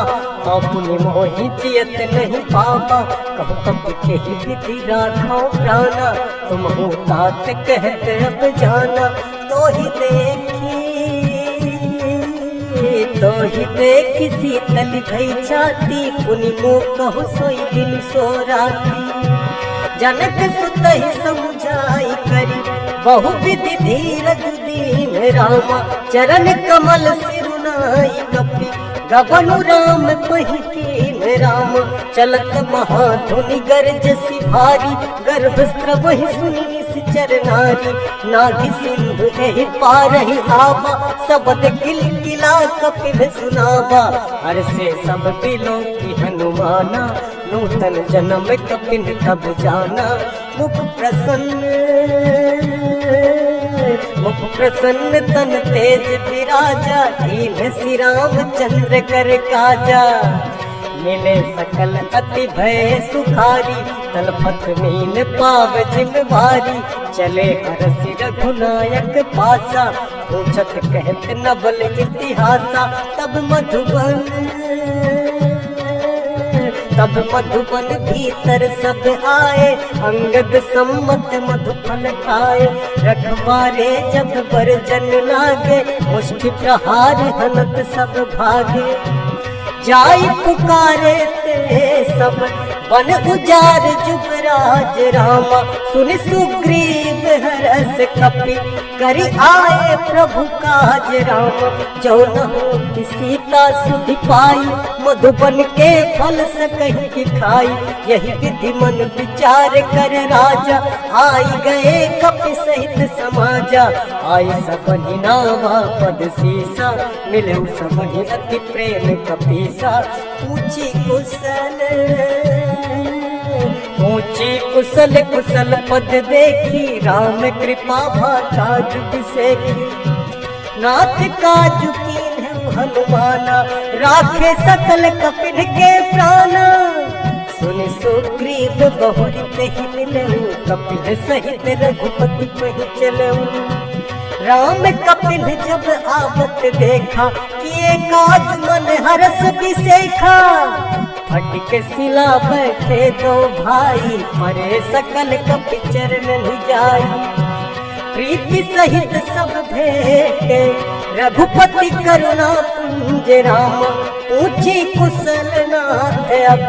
पुनि मोहि जियत नहीं पावा। कहु कपि केहि विधि राखौ प्राणा, तुमहु तात कहत अब जाना। तो ही देखि शीतल भई छाती, पुनि मोह कहु सोई दिन सो राती। जनक सुत ही समुझाई करी, बहु विधि धीरज दीन रामा। चरण कमल सिरुनाई कपि, गबनु राम पहिकीन राम। चलत महाधुनि गरजसि भारी, गर्भस्त्रव ही सुनि निश्चर नारी। नाभि सिंधु एहि पारहि आवा, सबद किलकिला कपिल सुनावा। हर्षे सब बिलोकी हनुमाना, नूतन जन्म कपिन तब जाना। मुख प्रसन्न तन तेज विराजा, दीन श्री रामचंद्र कर काजा। मिले सकल अति भय सुखारी, तलपत मीन पाव जिम भारी। चले हरसि रघुनायक पासा, पूछत कहत नवल इतिहासा। तब मधुबन भीतर सब आए, अंगद सम्मत मधुफल खाए। रखवारे जब बरजन लागे, मुष्टि प्रहार हनत सब भागे। जाई पुकारे ते सब बन उजार जुबराज रामा, सुन सुग्रीव हरस कपि, करि आए प्रभु काज रामा। जो न होत सीता सुधि पाई, मधुबन के फल सकहि की खाई। यही विधि मन विचार कर राजा, आई गए कपि सहित समाजा। आई सबहि नावा पद सीसा, मिले सबहि अति प्रेम कपीसा। पूछी कुशल कुशल पद देखी, राम कृपा भाता जुग सेखी। नाथ काजु कीन्ह हनुमाना, राखे सकल कपिन के प्राणा। सुनि सुग्रीव बहुरि तेहि मिलऊ, कपिन सहित रघुपति पहि चलऊ। राम कपिन जब आवत देखा, किए काज मन हरस बिसेखा। फटिक शिला बैठे दो भाई, परे सकल कपि चरण जाई। प्रीति सहित सब भेटे, रघुपति करुणा पुंज राम। पूछी कुशल नाथ अब,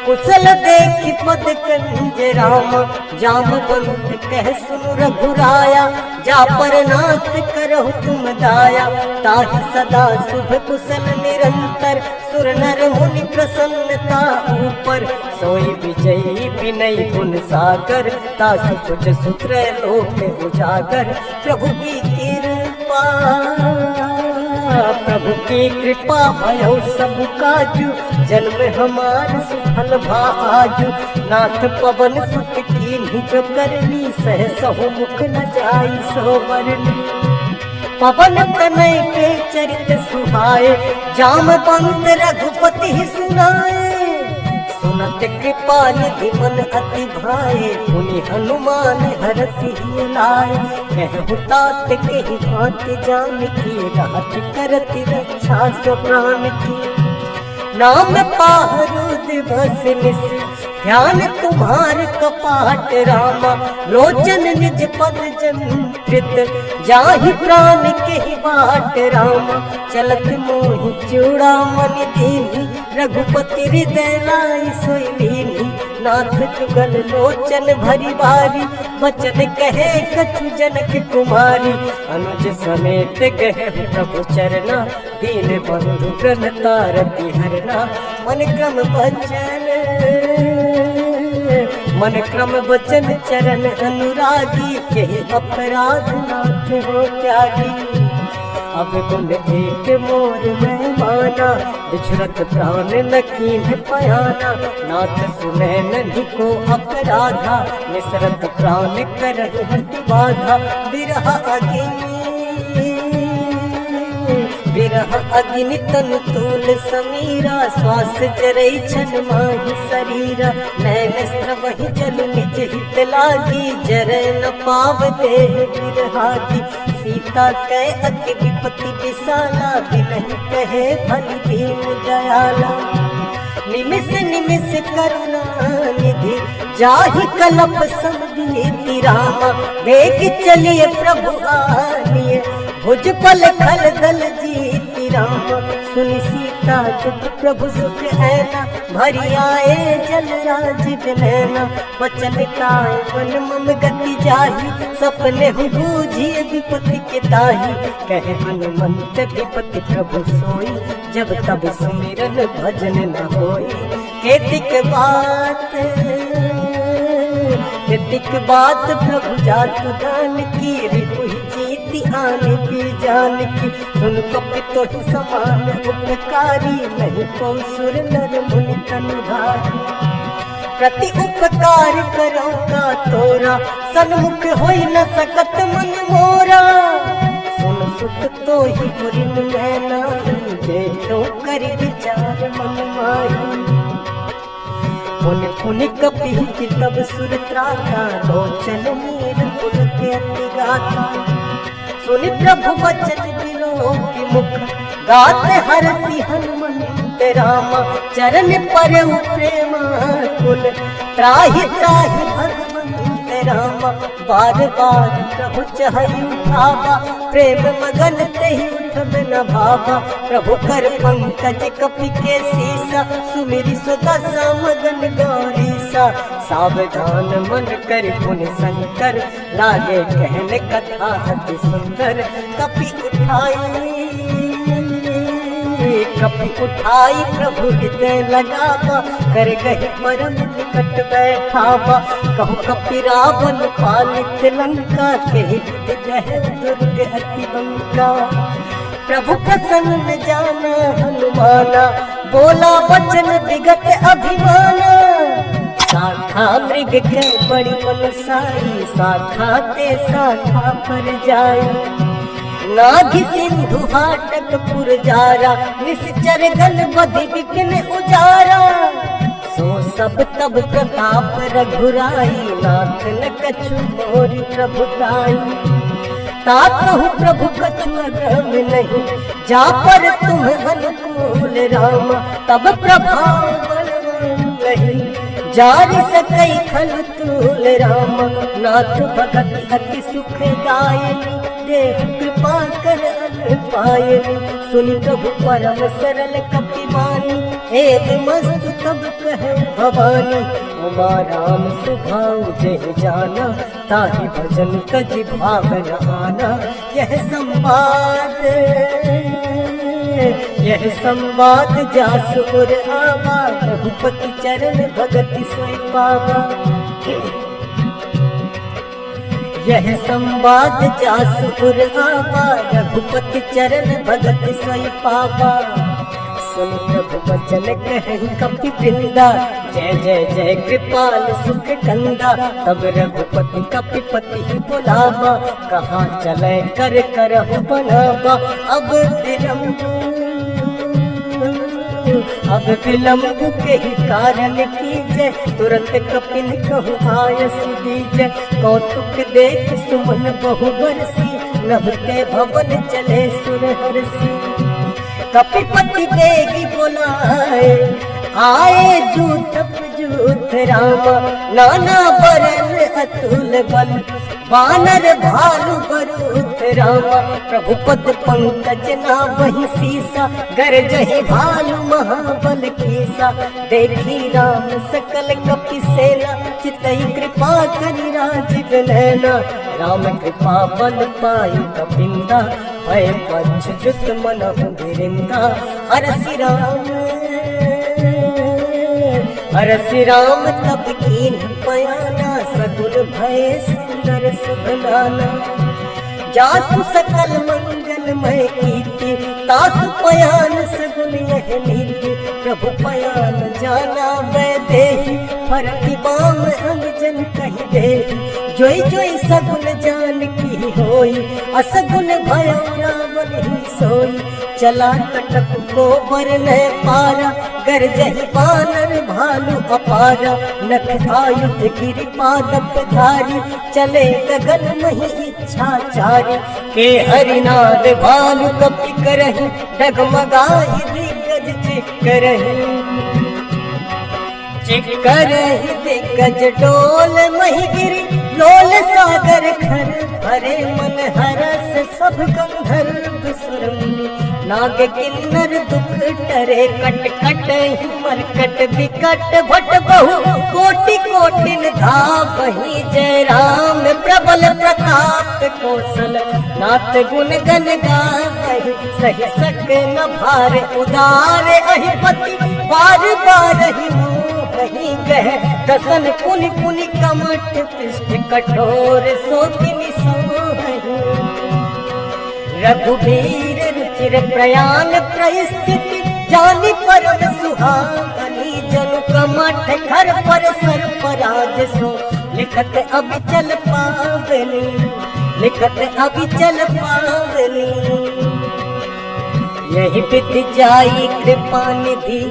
कुशल देखि पद कंज राम। जामवंत कह सुनु रघुराया, जा पर नाथ करहु तुम दाया। ताहि सदा शुभ कुशल निरंतर, सुर नर मुनि प्रसन्नता ऊपर। सोई विजयी विनय गुण सागर, तासु कुछ सूत्र लोक उजागर। प्रभु की कृपा, प्रभु की कृपा भयो सब काजू। जन्म हमार सुफल भा आजू, नाथ पवन सुत कीन्ही जो करनी। सहसहु मुख न जाई सो बरनी। पवन तनय के चरित सुहाए, जामवंत रघुपति सुनाए। सुनत कृपा निधि मन अति भाए, पुनि हनुमान हरषि लाए। कहु तात कहि भांति जानकी, राति करति रक्षा सो प्राण की। नाम पाहरु दिवस निशि, ध्यान तुम्हार कपाट रामा। लोचन निज पद जंत्रित, जाहि प्राण के बाट रामा। चलत मोहि चूड़ामणि दीन्ही, रघुपति हृदय लाई सोई लीन्ही। नाथ जुगल लोचन भरी बारी, वचन कहे कछु जनक कुमारी। अनुज समेत गए प्रभु चरना, दीन बंधु प्रणता रति हरना। मन क्रम वचन चरण अनुरागी, के अपराध नाथ हो त्यागी। अब गुण एक मोर में माना, बिछुरत प्राण न कीन्ह पयाना। नाथ सुनै नहीं को अपराधा, निसरत प्राण करहु हति बाधा। विरह अग्नि तनु तूल समीरा, श्वास जरई छन माहि शरीरा। नैन स्रवहि जल निज हित लागी, जरय न पाव देह बिरहागी। सीता कै अति विपत्ति विशाला, बिनहि कहे भली दीन दयाला। निमिष निमिष करुणा निधि, जाहि कलप समझी रामा। वेग चलिए प्रभु आनिए, भुज पल खल दल जीति रामा। सुनि सीता दुख प्रभु सुख ऐना, भरी आए जल राज बिनैना। वचन काय वन मम गति जाहि, सपने हूँ बूझिए विपत्ति के ताहि। कहे हनुमंत विपत्ति प्रभु सोई, जब तब सुमिरन भजन न होई। केतिक बात प्रभु जातु दान की, रिपुहि जीति आने की जान की। सुन कपि तोहि समान उपकारी, नहीं को सुर नर मुनि तनु भारी। प्रति उपकार करो का तोरा, सन्मुख होई न सकत मन मोरा। सुन सुत तोहि पुरिन मैं नाही, देखो करि विचार मन माही। पुनि पुनि कपि तब सुर त्राता, लोचन नीर पुल के अति गाथा। सुनि प्रभु वचन बिलोकि मुख, गाते हरषि हनुमंत रामा। चरण परउ प्रेमा कुल, त्राहि त्राहि भगवंत रामा। बार बार प्रभु चहई उठावा, प्रेम मगन तेहि उठब न भावा। प्रभु कर पंकज कपि के सीसा, सुमिरि सुदशा मगन गौरीसा। सावधान मन कर पुन शंकर, लागे कहन कथा अति सुंदर। कपि उठाई प्रभु हृदय लगावा, कर गहि परम निकट बैठावा। कहु कपि रावण पालित लंका, कहि विजय दुर्ग अति बंका। प्रभु प्रसन्न जाना हनुमाना, बोला वचन विगत अभिमाना। शाखा मृग के बड़ी मनसाई, शाखा ते शाखा पर जाई। नाभि सिंधु हाटक पुरजारा, निश्चर गण बधि विघ्न उजारा। सो सब तब प्रताप रघुराई, नाथ न कछु मोरि प्रभुताई। ताकहु प्रभु कछु अगम नहीं, जा पर तुम अनुकूल राम। तब प्रभाव बलवान नहीं, जारि सकई खल तूल राम। नाथ भगत अति सुखदायनी, देह कृपा कर अन पायनी। सुनि प्रभु परम सरल कपि वाणी, एक मस्त तब कहे भवानी। उमा राम सुभाऊ जय जाना, ताहि भजन तज भावन आना। यह संवाद जासुर आवा, रघुपति चरण भगति सोई पावा। यह संवाद जासुर आवा, रघुपति चरण भगति सोई पावा। सुन प्रभु वचन कहि कपि वृंदा, जय जय जय कृपाल सुख कंदा। तब रघुपति कपिपति बुलावा, कहाँ चले कर करहु बनावा। अब विलम्ब के ही कारण कीजय, तुरंत कपिन कहु आयस दीजय। कौतुक देख सुमन बहु बरसी, नभते भवन चले सुर हरसी। कपिपति देगी बुलाए, आए जूथ राम। नाना बरन अतुल बल, वानर भालु बरूथ राम। प्रभु पद पंकज ना वही सीसा, गरजहि भालु महाबल कीसा। देखी राम सकल कपि सेना, चितई कृपा करि राजीव नैना। राम कृपा बल पाई कपिंदा, भय पंच जुत मनहु गिरिंदा। हरसि राम तब कीन पयाना, सगुन भय सुंदर सुभलाना। जासु सकल मंगलमय कीर्ति, तासु पयान सगुन यह नीति। प्रभु पयान जाना मैं देहि, फरति बाम अंगजन कहि देहि। जोई जोई सगुन जान की होई, असगुन भय रावण ही सोई। चला कटक को बरन पारा, गरजहि वानर भालु अपारा। नख आयुध गिरि पादप धारी, चले गगन मही इच्छा चारी। के हरिनाद भालु कपि करहि, डगमगाहि दिग्गज चिक्करहि। चिक्करहि दिग्गज डोल मही गिरि, लोल सागर खर भरे। मन हरस सब गंधर्व सुर मुनि, नाग किन्नर दुख टरे। कट कट ही मरकट विकट, भट बहु कोटि कोटिन धावहि। जय राम प्रबल प्रताप कौशल, नाथ गुण गण गावहि। सहि सक न भार उदार, अहिपति बार बारहि मोहि गह। दसन पुनि पुनि कमठ पृष्ठ, कठोर सोतिनि सोहहि। रघुबीर रुचिर प्रयाण परिस्थिति, जानि परम सुहावनी। जनु कमठ घर पर सर्पराज सो, लिखत अबिचल पावनी। लिखत अबिचल पावनी। यही विधि जाई कृपा निधि,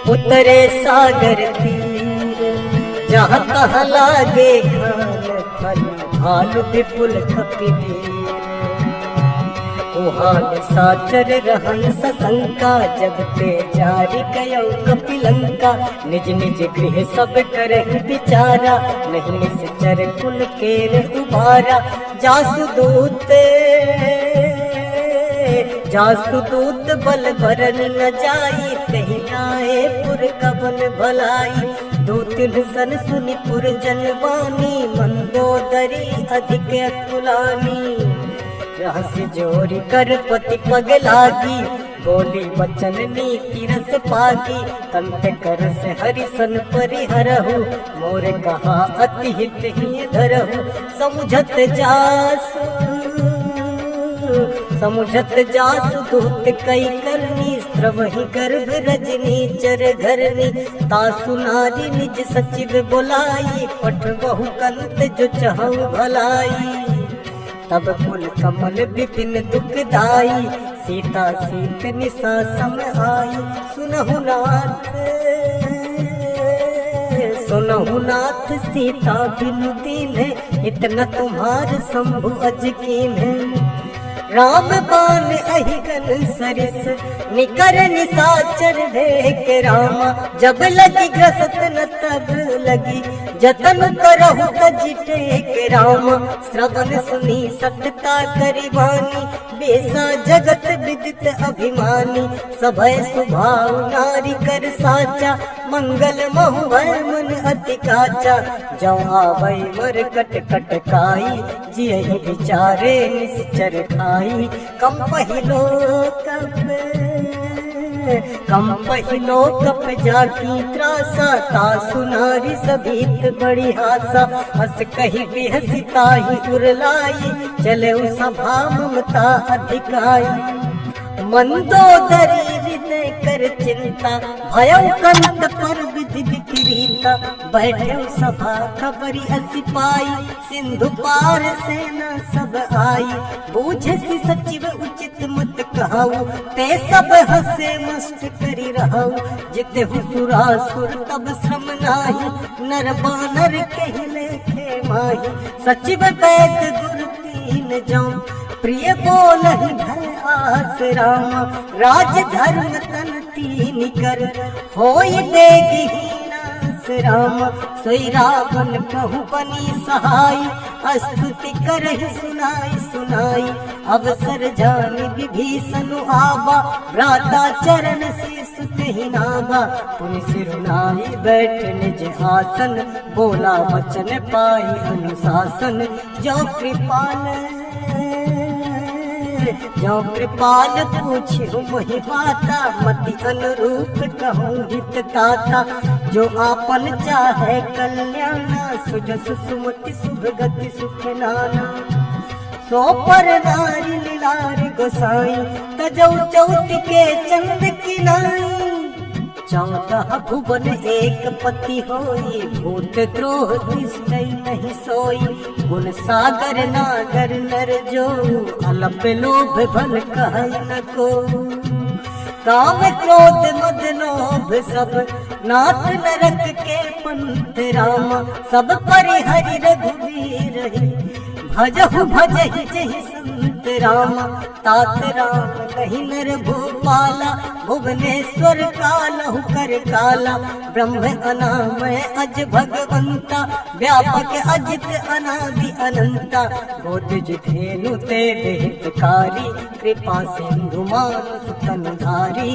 उतरे सागर तीर। जहाँ तहाँ लागे खान फल, भालु विपुल कपि वीर। कुहान साचर रहन सशंका, जब ते जारी गयो कपि लंका। निज निज गृह सब करहि विचारा, नहीं निश्चर कुल केर उबारा। जासु दूत जासु दूत बल भरन न जाई, कही आए पुर कवन भलाई। दूतिन सन सुनि पुर जनवानी, मंदोदरी अधिक अकुलानी। रहस्य जोरी कर पति पग लागी, बोली वचन नीति रस पागी। कंत कर से हरिसन परिहरहु, मोर कहा अति हित ही धरहु। समुझत जासु दूत कई करनी, स्त्रवहि गर्भ रजनी चर घरनी। तासु नारी निज सचिव बोलाई, पठ बहु कंत जो चहु भलाई। तब कुल कमल विपिन दुखदाई, सीता सीत निशा सम आई। सुनहु नाथ सीता बिनु दीन्हे, इतना तुम्हार शंभु अज कीन्हे। राम बाण अहिगन सरिस, निकर निशाचर देख रामा। जब लगी ग्रसत न तब लगी, जतन करहु तज टेक रामा। श्रवण सुनी सतता करिवानी, बेसा जगत विदित अभिमानी। सभय स्वभाव नारी कर साचा, मंगल महु भय मन अति काचा। जौ आवै मर कट कट काई, जियहि विचारे निश्चर खाई। कम पहिलो कप जाकी त्रासा, तासु नारी सभीत बड़ी हासा। हस कही बिहसिता ही उरलाई, चले सभा ममता अधिकाई। मंदोदरी हृदय कर चिंता, भयउ कंत पर विधि विपरीता। बैठे सभा खबरी अति पाई, सिंधु पार सेना सब आई। बूझे सी सचिव उचित मत कहऊ, ते सब हसे मस्त करी रहऊ। जिते हुसुरासुर तब श्रम नाही, नर बानर कहि लेखे माही। सचिव वैद गुरु तीन जौ, प्रिय बोलहि भय आस रामा। राज धर्म तन तीन कर, होय देगिहीनास रामा। सोई रावण कहु बनी सहाय, स्तुति करहि सुनाई सुनाई। अवसर जानि विभीषण आवा, भ्राता चरण शीस तेहि नावा। पुनि सिरुनाई बैठ निज आसन, बोला वचन पाई अनुशासन। जो कृपाल पूछू मोहि बाता, मति अनुरूप कहूँ हित ताता। जो आपन चाहे कल्याणा, सुजस सुमति शुभ गति सुख नाना। सो पर नारी लीलार गोसाई, तजौ चौथ के चंद किनाई। 14 भुवन एक पति होई, भूत द्रोह तिष्ठै नहीं सोई। गुण सागर नागर नर जो, अलप लोभ भल कहै न को। काम क्रोध मद लोभ सब, नाथ नरक के पंथ रामा। सब परिहरि रघुवीर ही, भजहु भजहि जहि संत रामा। तात राम कहि नर भूपाला, भुवनेश्वर कालहु कर काला। ब्रह्म अनामय अज भगवंता, व्यापक अजित अनादि अनंता। गोदिज धेनु ते हितकारी, कृपा सिंधु मानुष तनधारी।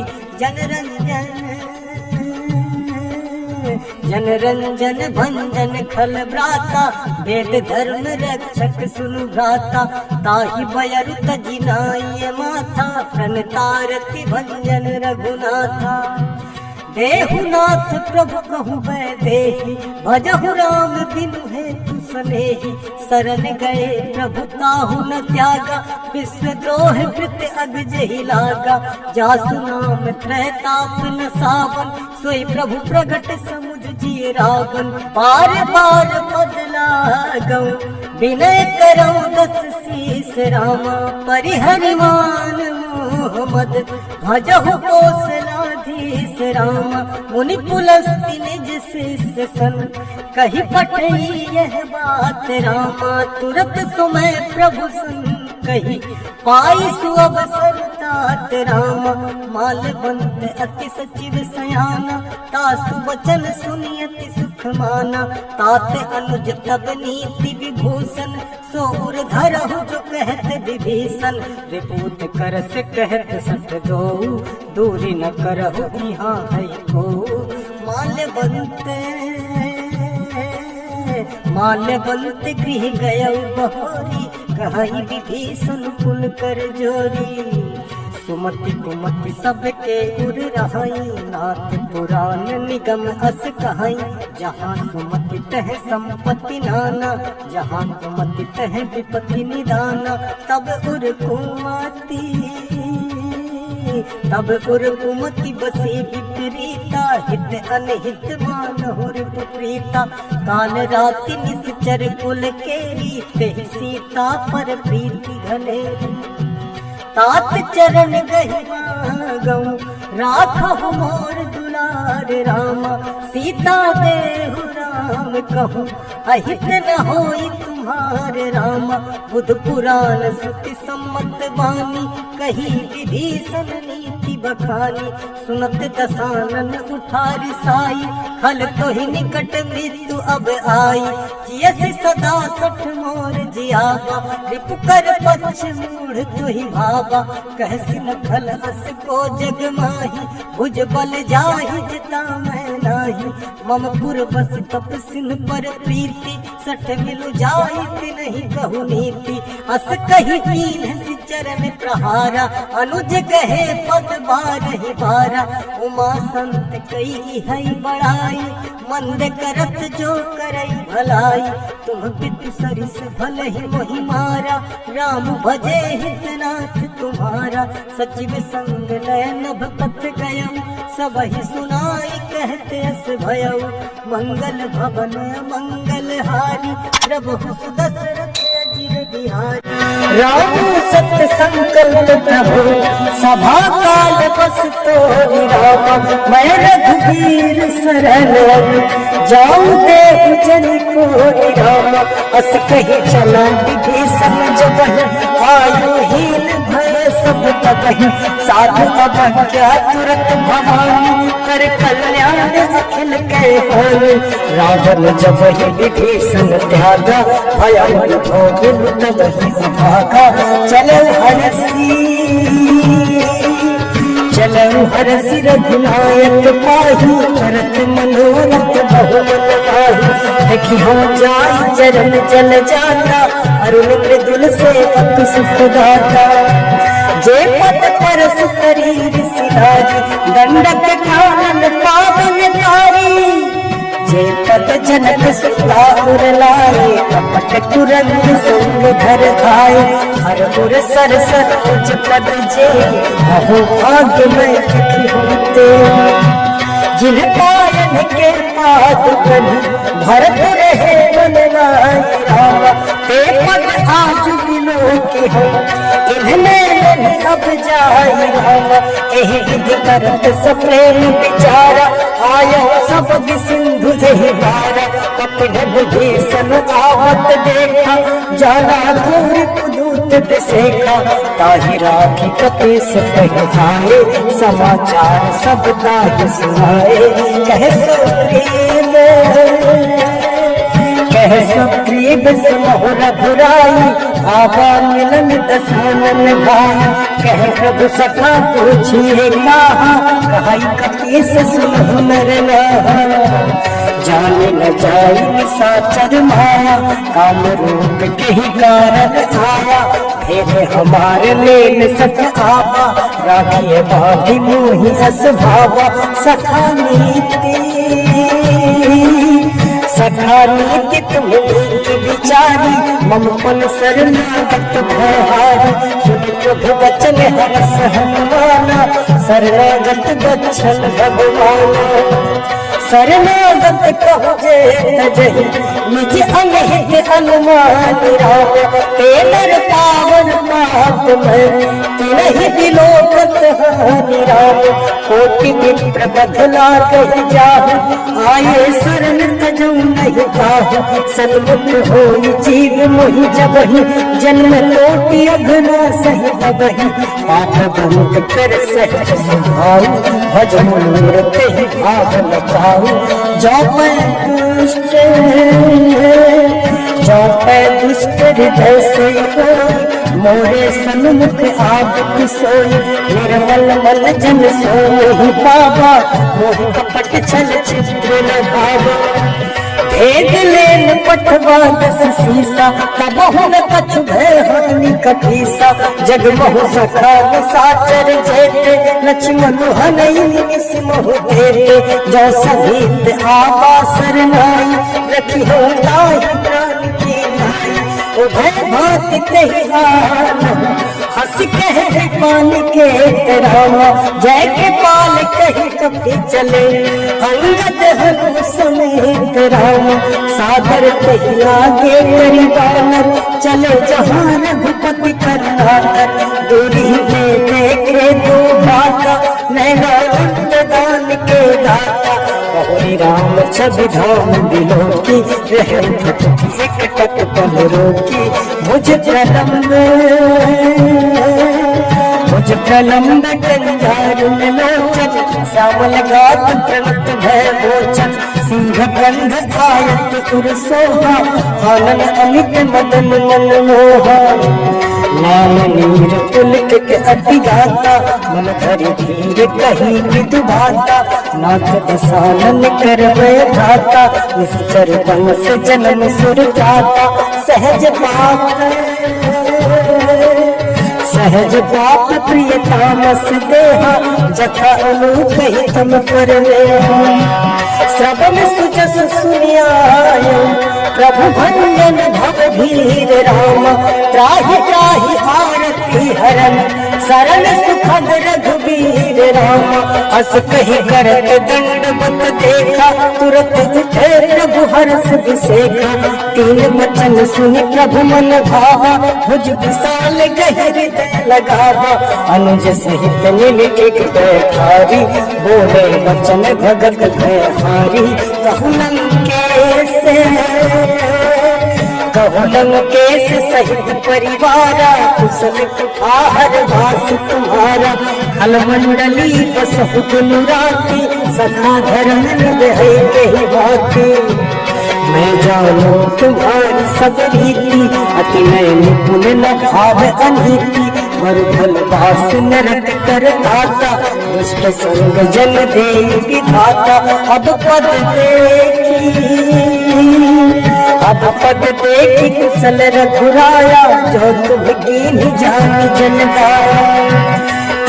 जनरंजन भंजन खल भ्राता, वेद धर्म रक्षक सुनु भ्राता। ताहि बयरु तजि नाई माथा, प्रणतारति भंजन रघुनाथा। देहुनाथ प्रभु कहु वैदेही, भजहु राम बिनु हेतु सनेही। शरण गए प्रभु ताहु न त्यागा, विश्वद्रोह कृत अग जहि लागा। जासु नाम त्रैताप न सावन, सोई प्रभु प्रगट समुझ जिय रावण। बार बार पद लागऊ, विनय करऊ 10 शीस रामा। परिहरि मान मोहम्मद, भजहु कौशलाधीश रामा। मुनि पुलस्ति निज शिष्य सन, कही पठई यह बात रामा। तुरत सुमय प्रभु सन कही, पाई सुअवसर तात राम मालवंत अति सचिव सयाना तासु वचन सुनियति सुख माना तात अनुज तब नीति विभूषण सोर धरहु जो कहत विभीषण रिपूत कर से कहत सठ दो दूरी न करहु यहाँ है को माल्यवंत गृह गय बहोरी कहाई विभीषण पुन कर जोरी सुमति कुमति सबके उर रहाई नाथ पुराण निगम अस कहाई जहाँ सुमति तह संपत्ति नाना जहाँ कुमति तह विपत्ति निदाना तब उर कुमति बसी विपरीता हित अनहित मानहुर प्रीता काल राति निश्चर कुल केरी ते सीता पर प्रीति घनेरी तात चरण गहि गऊ राखहु मोर दुलार रामा सीता देहु राम कहूँ अहित न होई तुम्हारे रामा बुध पुराण सुति सम्मत वाणी कही विभीषण नीति बखानी सुनत दसानन उठारी साई खल तो ही निकट मृत्यु अब आई जियस सदा सठ मोर जियावा रिपु कर पक्ष मूढ़ तु ही भावा कहसी न खल अस को जग माही भुज बल जाहि जिता मैं नाही मम पुर बस तपसिन पर प्रीति सठ मिलु जाहि नहीं कहु नीति अस कही कीन चरण प्रहारा अनुज कहे पद बारहि बारा उमा संत कई है बड़ाई मंद करत जो करई भलाई तुम पितु सरिस भल ही मोहि मारा राम भजे हितनाथ तुम्हारा सचिव संग नयन भक्त गयऊ सब ही सुनाई कहते अस भयऊ मंगल भवन मंगल हारी प्रभु सुदशरथ अजिर बिहारी राम सत्य संकल्प प्रभु सभा काल बस तो राम मैं रघुवीर शरण जाऊं देव जन को राम अस कही चला विभीषण जब आयु हीन भय सब तबहि साधु अवज्ञा तुरत भवानी कर कल्याण अखिल के हानि रावण जब ही विभीषण त्यागा भय भोगिन तब ही अभागा चलऊ हरसि रघुनायक पाही करत मनोरथ बहुमन माही देखी हो जाई चरण जल जाता अरुण मृदुल से अति सुख दाता जे पद पर सुतरीर सिधारी दंडक कानन पावन धारी जे पद जनक सुता उर लाए कपट कुरंग संग धर खाए हर उर सर सरोज पद जे अहो भाग्य में दुखी होते जिन पायन के पाद कभी भरत रहे मन लाई रामा ते पद आज बिलो के हो इन्हें अब जाई रामा एहि विधि करत सप्रेम विचारा आयो सब सिंधु जहि बारा कपिल विभीषण आवत देखा जाना दूरी पुदूत दिसेखा ताहि राखी कपीस कहि आए समाचार सब ताहि सुनाए कह सुग्रीव समोर भुराई आवा मिलन दसानन भाई कह प्रभु सखा पूछिए कहा कहाई कपीस सुनहु नर जाने न जाई साचर माया काम रूप के ही कारण आया फिर हमारे लेल सख आवा राखिए बाधी मोहि अस भावा सखा नीति तुम नीति विचारी मम पन शरणागत भयहारी सुन प्रभु वचन हरस हनुमाना शरणागत गच्छन भगवाना शरणागत कहु जे तजहि निज अनहित अनुमान राम तेनर पावन पाप में तिनहि बिलोकत हानि राम कोटि विप्र बदला कहि जाहु आये शरण तजौ नहीं पाहु सन्मुख होई जीव मोहि जबहि जन्म कोटि अघना सहि अबहि पाप बंद कर सहज सुभाउ भजन मूर्ति भाव लगाऊ जो पै दुष्ट हृदय से कोई मोरे सन्मुख आप सोई निर्मल मल जन सोई बाबा मोह कपट छल चित्र न भावा भेद लेन पठवा दस सीसा तबहु न कछु भय हानि कपीसा जग बहु सखा साचर जेते लक्ष्मण हनई निस मोह तेरे जो सहित आवासर नाई रखी हो ताहि प्राण की नाई उभय भात कही हंस कहे पान के राम जय के पाल कही कभी चले अंगद हनु समेत राम सागर कही आगे करी बानर चले जहाँ रघुपति करनाकर दूरी में देखे दो भाका नैना दान के दाता बहुरी राम छवि धाम दिलों की रहम एक टक पल रोकी मुझ प्रलम्ब कंजार लोचन श्यामल गात प्रणत भय मोचन सिंह गंध आयत उर सोहा आनन अमित मदन मन मोहा लाल नीर पुलक के अति गाता मन धरि धीर कहीं विदु भाता नाथ दसानन करवे भाता निश्चर वंश जन्म सुर जाता सहज पाप प्रिय तामस देहा जथा अनूप ही तम परवे श्रवण सुजस सुनियायो प्रभु भंजन भव धीर राम त्राहि त्राहि आरती हरन शरण सुखद रघुबीर राम अस कही करत दंडवत देखा तुरत उठे प्रभु हर्ष विसेखा तीन वचन सुनि प्रभु मन भावा भुज विशाल गहृदय लगावा अनुज सहित नील एक बैठारी बोले वचन भगत भयहारी कहु लंकेश सहित परिवारा कुशल कुठार वास तुम्हारा खल मंडली बसहु दुनु राती सदा धर्म निभै कही बाती मैं जानू तुम्हारी सब रीति अति नय निपुण न भाव अनीति मरुभल दास नरक कर दाता दुष्ट संग जन दे विधाता अब पद देखी कुशल रघुराया जो तुम कीन्ही जान जन गाया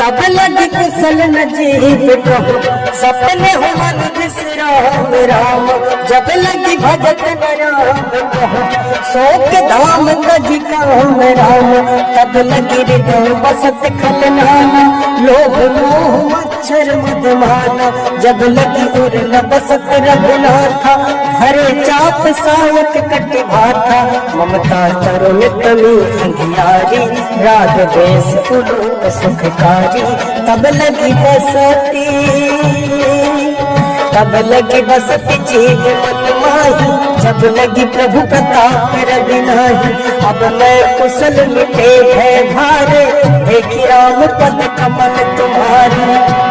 तब लगी कुशल न जीत कहो सपने हो मन विश्राम राम जब लगी भजत न राम कहो शोक धाम तजी काम राम तब लगी हृदय बसत खल नाना लोभ मोह मच्छर मदमाना जब लगी उर न बसत रघुनाथा हरे चाप सावक कटि भाथा ममता तरुण तमी अंधियारी राग देश उलोक सुखकारी तब लगी बसती जीव मन माही जब लगी प्रभु प्रताप रविनाही अब मैं कुशल मिटे भय भारे देखी राम पद कमल तुम्हारे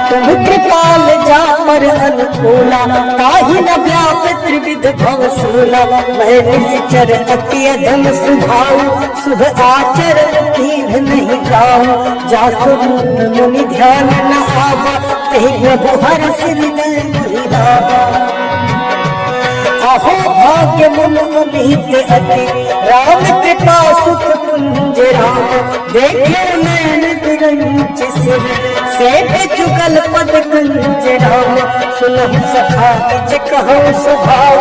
तुम कृपाल जामर अनुकूला ताहि न व्याप त्रिविध भव सूला मैं निश्चर अति अधम सुभाऊ शुभ आचर दीन नहीं गाऊं जासु रूप मुनि ध्यान न आवा तेहि प्रभु हर हृदय मोहि अहो भाग्य मुन अमित अति राम कृपा सुख कुंज राम देखे नैन बिरंच सिर सेठ चुगल पद कुंज राम सुनहु सखा निज कहूँ स्वभाव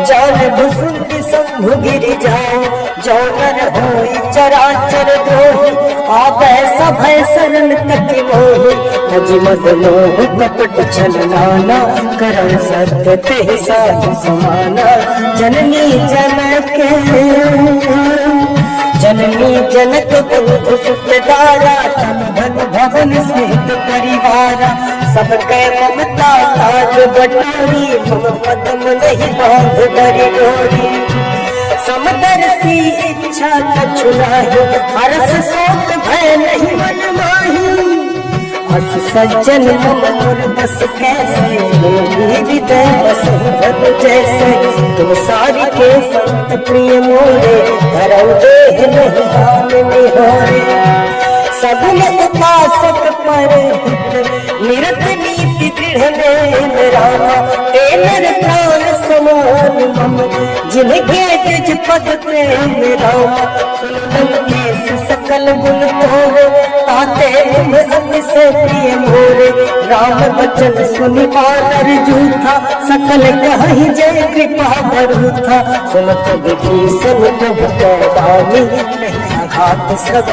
जान भुसुंड शंभु गिरि जाओ जो नर होई चराचर द्रोही आबै सब भय शरण तक मोहि अज मद मोह कपट छल नाना करण सत्य ते साधु समाना जननी जनक बंधु सुखदारा तन धन भवन स्नेह परिवारा सबके ममता ताज बटोरी मम पदम नहीं बांध डरी डोरी समदर्शी इच्छा कछु नाही हरस शोक भय नहीं मन माही अस सज्जन मम मोर बस कैसे मोहि हृदय बस भग जैसे तुम सारी के संत प्रिय मोरे धरम देह नहीं हाल निहोरे सगुन उपासक पर निरत नीति दृढ़ में रामा तेनर प्राण समान मम जिनके निज पद प्रेम रामा सुनन केस सकल गुण तोरे ताते तुम अतिशय प्रिय मोरे राम बचन सुनि वानर जूठा सकल कहि जय कृपा बरूथा सुनत विभीषण प्रभु कैदानी नहीं आघात सब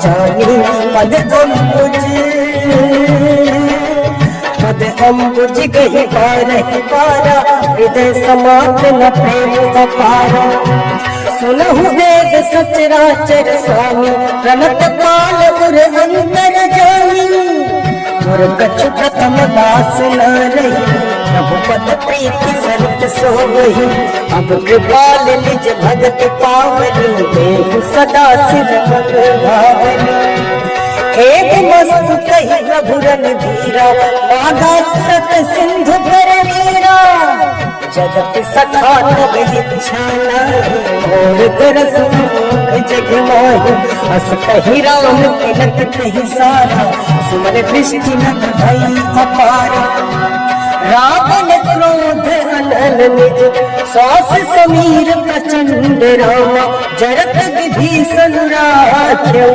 जानी पद अम्बुज गही पारा हृदय समाप्त न प्रेम अपारा सुनहु वेद सचराचर स्वामी प्रणत काल उर अंतर जानी और कछु प्रथम दास न रही प्रभु पद प्रीति सरित सो गही अब कृपाल निज भगत पावनी देहु सदा सिर मन भावनी एक मस्तु कही प्रभु रणधीरा नागा तुरत सिंधु पर वीरा जगत सखा तब इच्छा और दरस जग माही अस कही राम तिलक कही सारा सुमन दृष्टि न भई अपारा रावण क्रोध अनल निज सास समीर प्रचंड रामा जरत विभीषण राख्यो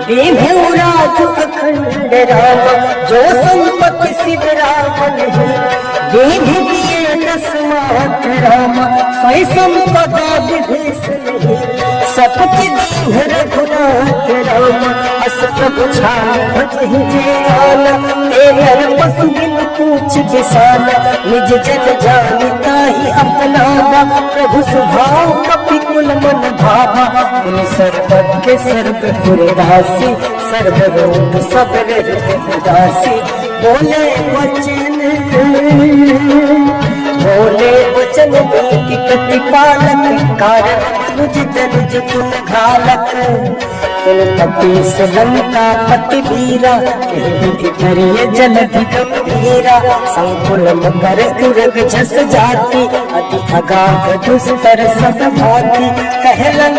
दीन्हु राजु अखंड रामा जो संपत्ति सिद्ध रावण दीन्हि दिए दसमात रामा सै संपदा विभीषण सपति दीन्ह रघुनाथ रामा अस प्रभु छाहि जे आना तेरर पशु बिन पूछ बिसाना निज जन जानिता ही अपनावा प्रभु स्वभाव कपि कुल मन भावा कुल सर्वज्ञ सर्वपुर दासी सर्वरोग सब दासी बोले वचन नीति प्रतिपालक कारण मनुज तनुज गुण घालक कपीस लंका पति वीरा विधि करिय जलधि गंभीरा संकुल मकर उरग झस जाति अति अगाध दुस्तर सब भाति कहलन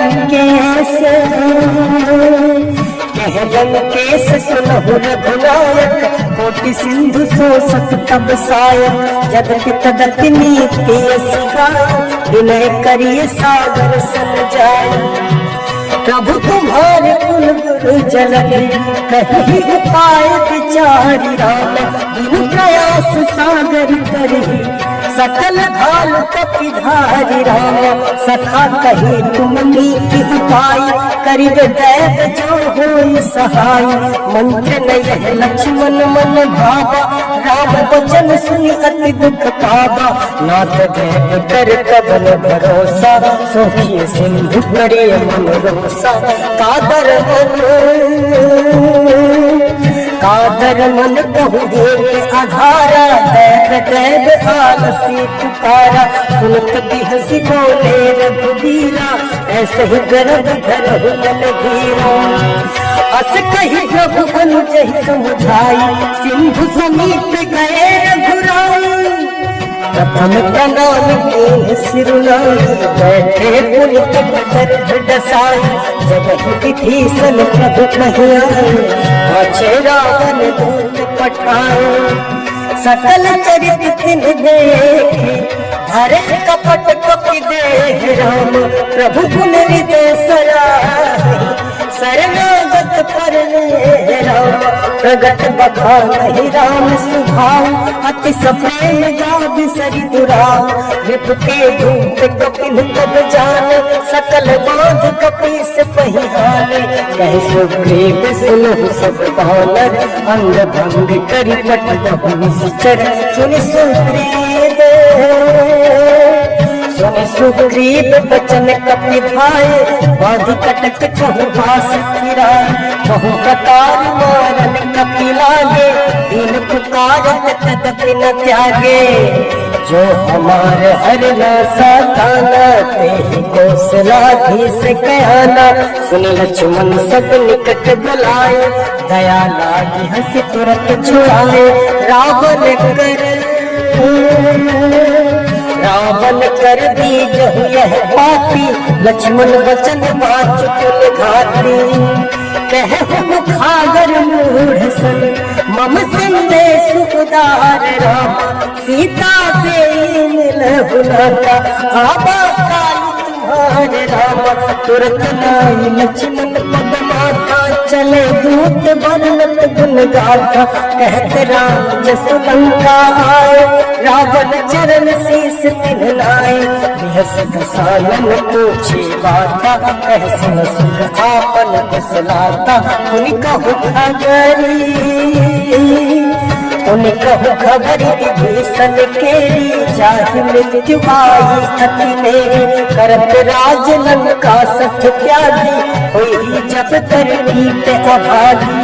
केस सुनहु रघुनायक कोटि सिंधु शोषक तब सायक जगति तदति नीति सिखा विनय करिय सागर सन जाय प्रभु तुम्हारे कुल गुरु जलधि कहीं उपाय विचारी राम बिनु प्रयास सागर करही सकल भाल कपिधारी राम सखा कही तुम नीति उपाय करिब दैव जो होई सहाय मंत्र नयह लक्ष्मण मन भावा राम वचन सुनि अति दुख पावा नाथ दैव कर कबल भरोसा सोखिए सिंधु करे मन रोसा कादर मन कहु देव आधारा दैव दैव आलसी पुकारा सुनत बिहसी बोले रघुबीरा ऐसे ही गर्भ धरहु मन धीरा अस कही प्रभु अनुजहि समुझाई सिंधु समीप गए रघुराई प्रथम प्रणाम कीन्ह सिरुनाई बैठे पुनित गर्भ डसाई जब विभीषण प्रभु कहि आए पाछे रावण दूत पठाए सकल चरित तिन्ह देखे धरे कपट कपि देह राम प्रभु गुण हृदय सराहि शरणागत पर राम प्रगट बखान ही राम सुभाव, अति सप्रेम जा बिसरि दुराव। रिपते धूप कपिन तब जान, सकल बांध कपीस पहिहान। कह सुग्रीव सुनहु सब बानर, अंग भंग करि पट बहु निश्चर। सुनि सुग्रीव बचन कपि भाई, बांधि कटक चहु पास फिराय। बहु कतार मारन कपि लागे, दीन पुकारत तदपि न त्यागे। जो हमार हरना साताना, तेहि कौशलाधीश कयाना। सुन लक्ष्मण सब निकट बुलाए, दया लागी हंसी तुरत छुड़ाए। रावण कर दीजहु यह पापी, लक्ष्मण वचन वाच कुल घाती। कहु मुखागर मूढ़ सन, मम संदेश उदार राम। सीता देई मिलहु नाता, आबा काल तुम्हारे राम। तुरत नाई लक्ष्मण पद माता, चले दूत वर्णत गुण गाथा। कहत राम जसु लंका आए, रावण चरण शीस तिन्ह लाए। बिहस दसानन पूछे बाता, कहसन सुख आपन कुशलाता। उनि कहु खबरी विभीषण केरी, जाहि मृत्यु आई अति मेरी। करत राज लंका सठ त्यागी, होई जब तर नीत अभागी।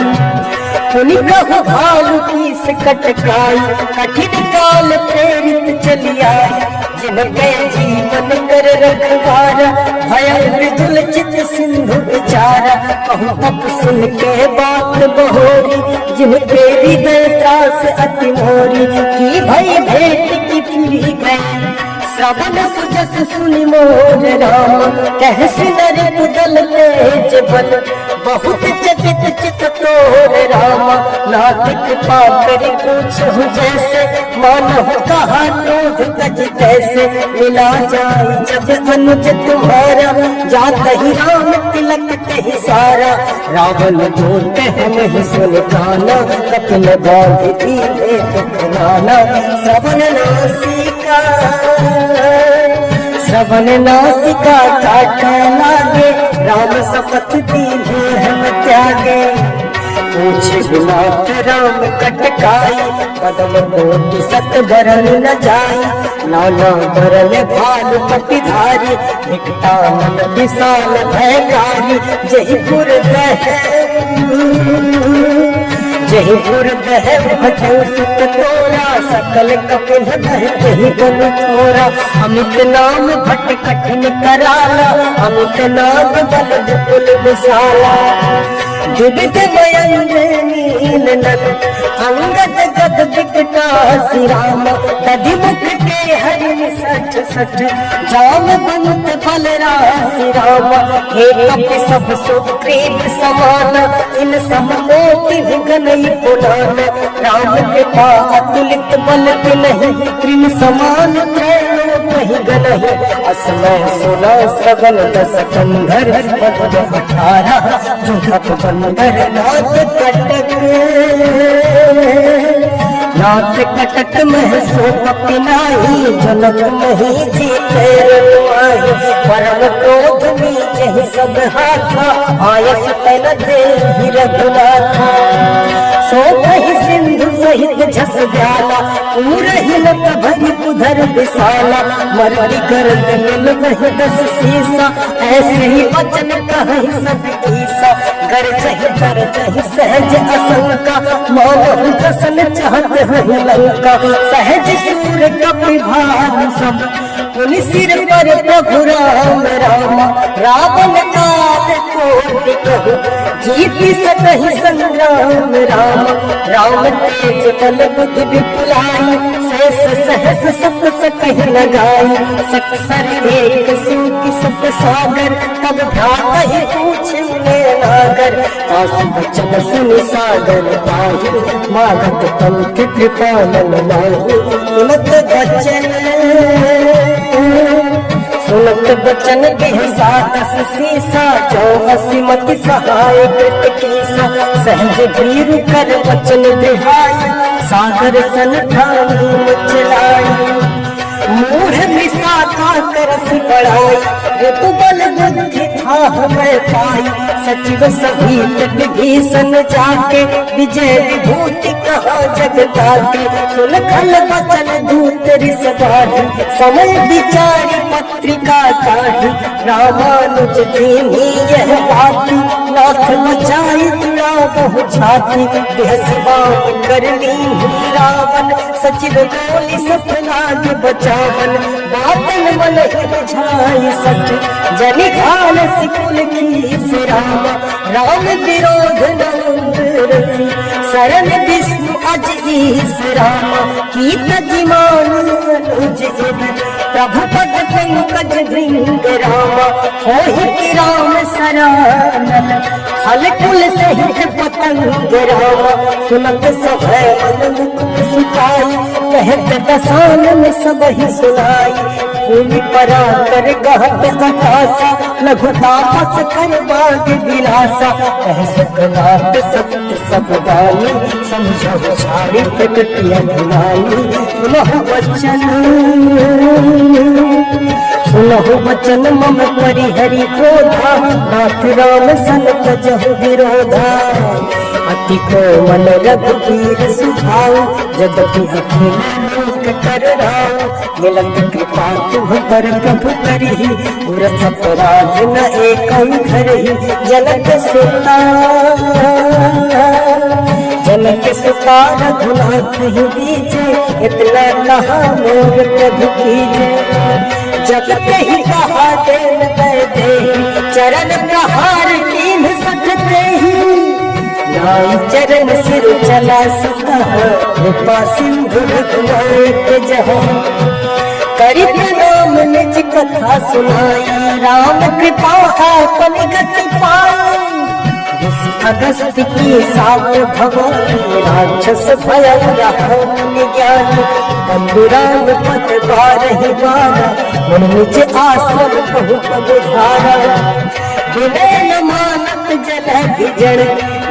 उनि कहु भालु कीस कटकाई, कठिन काल प्रेरित चली आई। जिनके जीवन कर रखवारा, भय मृदुल चित सिंधु विचारा। कहु तप सुन के बात बहोरी, जिनके हृदय त्रास अति मोरी। की भई भेंट की फिरी गई, श्रवण सुजस सुनि मोर राम। कहसि नर कुदल तेज बल, बहुत चकित चित तोर राम। नाथ कृपा करि पूछहु जैसे, मानहु कहा क्रोध तज तैसे। मिला जाई जब अनुज तुम्हारा, जातहि राम तिलक तहि सारा। रावण बोलते हम ही सुन काना, कपिल बांधि दीने दुख नाना। श्रवण नासिका काट लागे, राम शपथ दीने हम त्यागे। पूछे बिनाथ राम कटकाई, पदम कोटि सत बरन न जाई। नाना बरन भालु कपिधारी, विकटा मन विशाल भयकारी। जयपुर दह भटौ सुत तोरा, सकल कपिल दह कहि बन थोरा। अमित नाम भट कठिन कराला, अमित नाम बल विपुल विशाला। विविध मयंग नील नल, अंगद गद विकटा श्रीराम। तदि मुख के हरि सठ सठ, जाम बंत फल राशि राम। हे कपि सब सुग्रीव समान, इन सब मोति विघ्न पुराण। राम कृपा अतुलित बल तिन्हि, त्रिन समान त्रैलोक कहि गनहि। असमय सुना श्रवण दस कंधर, पद 18 जो तप बंदर। नाथ कटक मह सो कपिनाई, जनक नहीं जीते रनुआई। परम क्रोध नीचहि सब हाथा, आयस तन देहि रघुनाथा। सो कहि सिंधु सहित झस व्याला, पूरहि लत भरि पुधर विशाला। मरति करत मिल वहि 10 सीसा, ऐसे ही वचन कहि सब कीसा। गरजहि तरजहि सहज असंका, मानहु दसन चाहत हहि लंका। सहज सूर कपि भानु सब, पुनि सिर पर प्रभु राम राम। रावण काल कोटि कहु, जीति सकहि संग्राम राम। राम तेज बल बुद्धि विपुलाई, शेष सहस सप सकहि लगाई। सकसर एक सिंह सप सागर, तब भ्रातहि पूछे नागर। आसु बचन सुनि सागर ताहि, मागत पंथ कृपालन नाहि। सुनत बचन बिहसा 10 सीसा, जो असिमति सहाय कृत कीसा। सहज वीर कर वचन दिहाई, सागर सन ठानी मचलाई। मूढ़ मिसा का करस बढ़ाई, ऋतुबल बुद्धि था हमें पाई। सचिव सहित विभीषण जाके, विजय विभूति कहा जगता के। सुन खल बचन दूत ऋष बाढ़ी, समय विचारी पत्रिका काढ़ी। रामानुज दीनी यह बाती, नाथ बचाई जुड़ा बहु छाती। देहसिवाम करनी रावण, सचिव बोली सतनाग बचावन। बातन मन बुझाई सच, जनि घाल सिकुल की राम। राम विरोध न रसी, शरण विष्णु अज ईस राम। कीत जिमान अनुज प्रभु पद पंकज भृंग राम। होहि कि राम सरानन, खल कुल सहित पतंग राम। सुनत सब मन मुकुट सुखाई, कहत दसान में सब ही सुनाई। भूमि परा कर गहत आकाशा, लघु तापस कर बाग विलासा। कह सकलात सत्य सब गानी, समझो छाड़ी प्रकृति अभिमानी। सुनहु वचन सुनहु वचन मम परिहरि क्रोधा, नाथ राम सन तजहु विरोधा। अति कोमल रघुवीर सुभाऊ, जदपि अखिल लोक कर राऊ। मिलत कृपा तुम पर प्रभु करही, उर अपराध न एकौ धरही। जनक सुता रघुनाथ ही दीजे, इतना कहा मोर प्रभु कीजे। जगत ही कहा देन दे, चरण प्रहार तीन सकते ही। नाई चरण सिर चला सका, कृपा सिंधु रघुनाथ जहाँ। करी प्रणाम निज कथा सुनाई, राम कृपा आपन गति पाई। अगस्त की सात भवानी, राक्षस भय राम ज्ञानी। बंधुराम पद बारहि बारा, मन निज आसन बहुत बुझारा। विनय न मानत जल भिजण,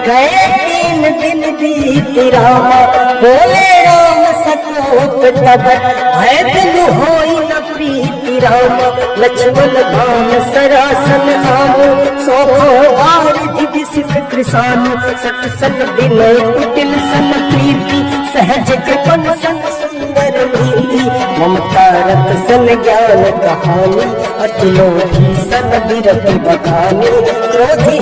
गए 3 दिन बीत रामा। बोले राम सकोप तब, भय बिनु होई न प्रीति रामा। लक्ष्मण भान सरासन आमो, सौभो वारिधि विसित कृसानो। सत सन विनय कुटिल सन प्रीति, सहज कृपण सन सुंदर नीति। ममता रत सन ज्ञान कहानी, अतुलो सन विरति बखानी। क्रोधि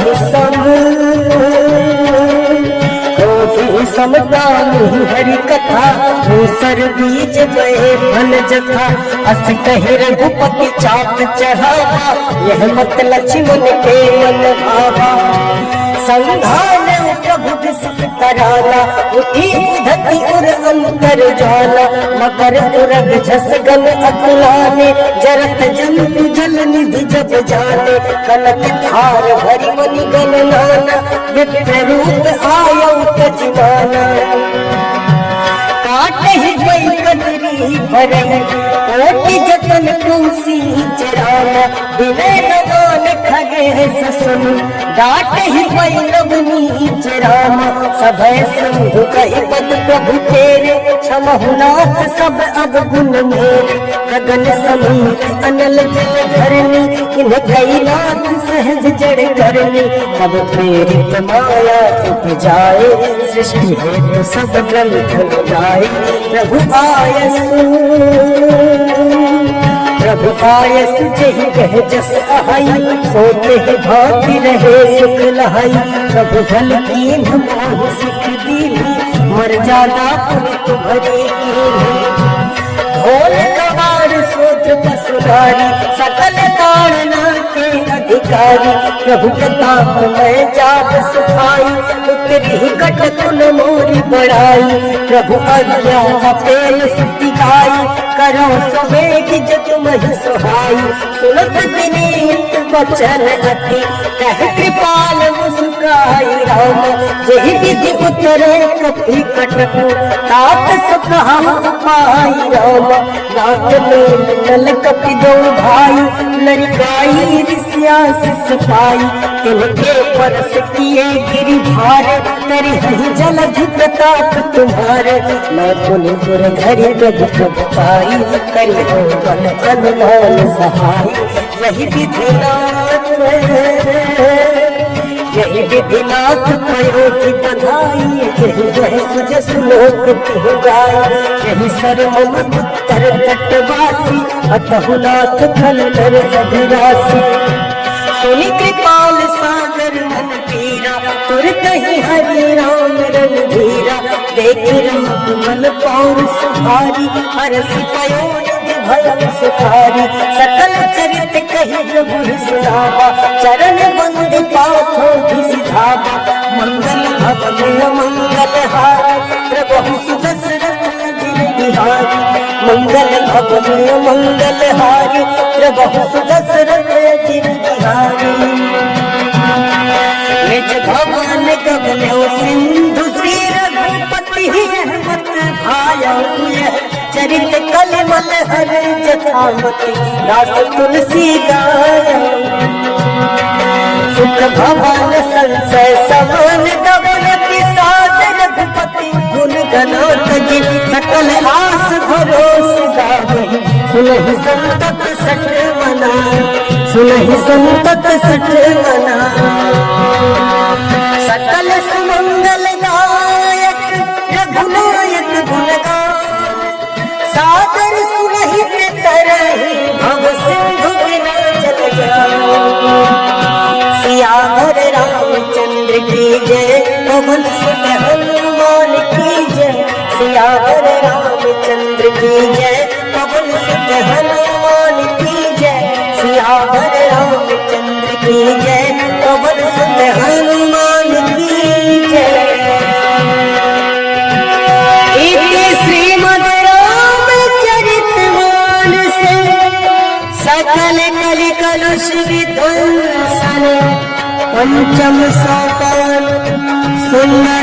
समदानी हरि कथा, मूसर बीज बहे फल जथा। अस कहि रघुपति चाप चढ़ावा, यह मत लक्ष्मण के मन भावा। संधान प्रभु विसित कराला, उठी उधति उर अंतर ज्वाला। मकर उरग झस गन अकुलाने, जरत जंतु जल निधि जब जाने। कनक धार भरि मनि गण नाना, विप्र रूप आयौ तजिमाना। काटे ही कोई कदरी भरई, कोटि जतन तुलसी चराना। विनय न मान खगे ससुन, डाटे ही कोई नवनी चराना। सभय सिंधु कहि पद प्रभु तेरे, क्षमहु नाथ सब अवगुण मेरे। गगन समीर अनल जल धरनी, इन्ह कई नाथ सहज जड़ करनी। तब प्रेरित माया उपजाए, सृष्टि हेतु सब ग्रंथ लगाए। प्रभु आयस जहि कह जस आई, सोते ही भांति रहे सुख लहाई। प्रभु भल कीन मोह सिख दीनी, मर्यादा पुनित भरी कीनी। ढोल कवार सूत्र पसुरारी, सकल ताड़ना के अधिकारी। प्रभु प्रताप मैं जाप सुखाई, उतरी कट कुल मोरी बढ़ाई। प्रभु आज्ञा अपेल सुति गाई, करो सवेग जग महि सुहाई। सुनत विनीत वचन अति, कह कृपाल मुस्कान गाय राम, जही विधि उतरे कपि कटक, तात सुखा पाई राम। नाथ नील नल कपि दो भाई, लरिकाई ऋषिया शिष पाई। तिनके परस किए गिरि भार, तरि हहि जल प्रताप तुम्हारे। मैं पुनि पुर धरि प्रभु प्रभु पाई, करि हो बल अनुमान सहाय। यही विधिनाथ यही विधिनाथ प्रयोगी बधाई, यही जय सुज सुलोक तिहु गाय। यही सर्वम उत्तर तटवासी, अतहुनाथ खल नर अभिलाषी। सुनि कृपाल सागर मन पीरा, तुरत ही हरि राम रघुवीरा। देखि राम मन पौर सुधारी, हरसि पयोनिधि भयं सुखारी। सकल चरित कहि प्रभु सुनावा, चरण बंद पाथो सिधावा। मंगल भवन मंगल हारी, प्रभु सुदशरथ अजिर बिहारी। मंगल भवन मंगल हारी, प्रभु सुदशरथ अजिर बिहारी। निज भवन गगनौ सिंधु, श्री रघुपति अहमत भायौ। चरित कलमल हर जथामति, दास तुलसी गायौ। सुख भवन संसय समान, दबनति साध रघुपति गुण गणोत। सकल आस भरोस गावहि, सुनहि संतत सठ मना। सुनहि संतत सठ मना। सकल सुमंगल दायक रघुनायक गुणगान, सादर सुनहि तरहि भव सिंधु बिना जल जाओ। सियावर रामचंद्र की जय, पवन सुत हनुमान की जय। सियावर रामचंद्र की जय, पवन सुत हनुमान की जय। सियावर रामचंद्र की जय, पवन सुत हनुमान की जय। इति श्रीमद् रामचरित मानस, सकल कलि कलुष विध्वंसन। पंचम सोपान सुंदर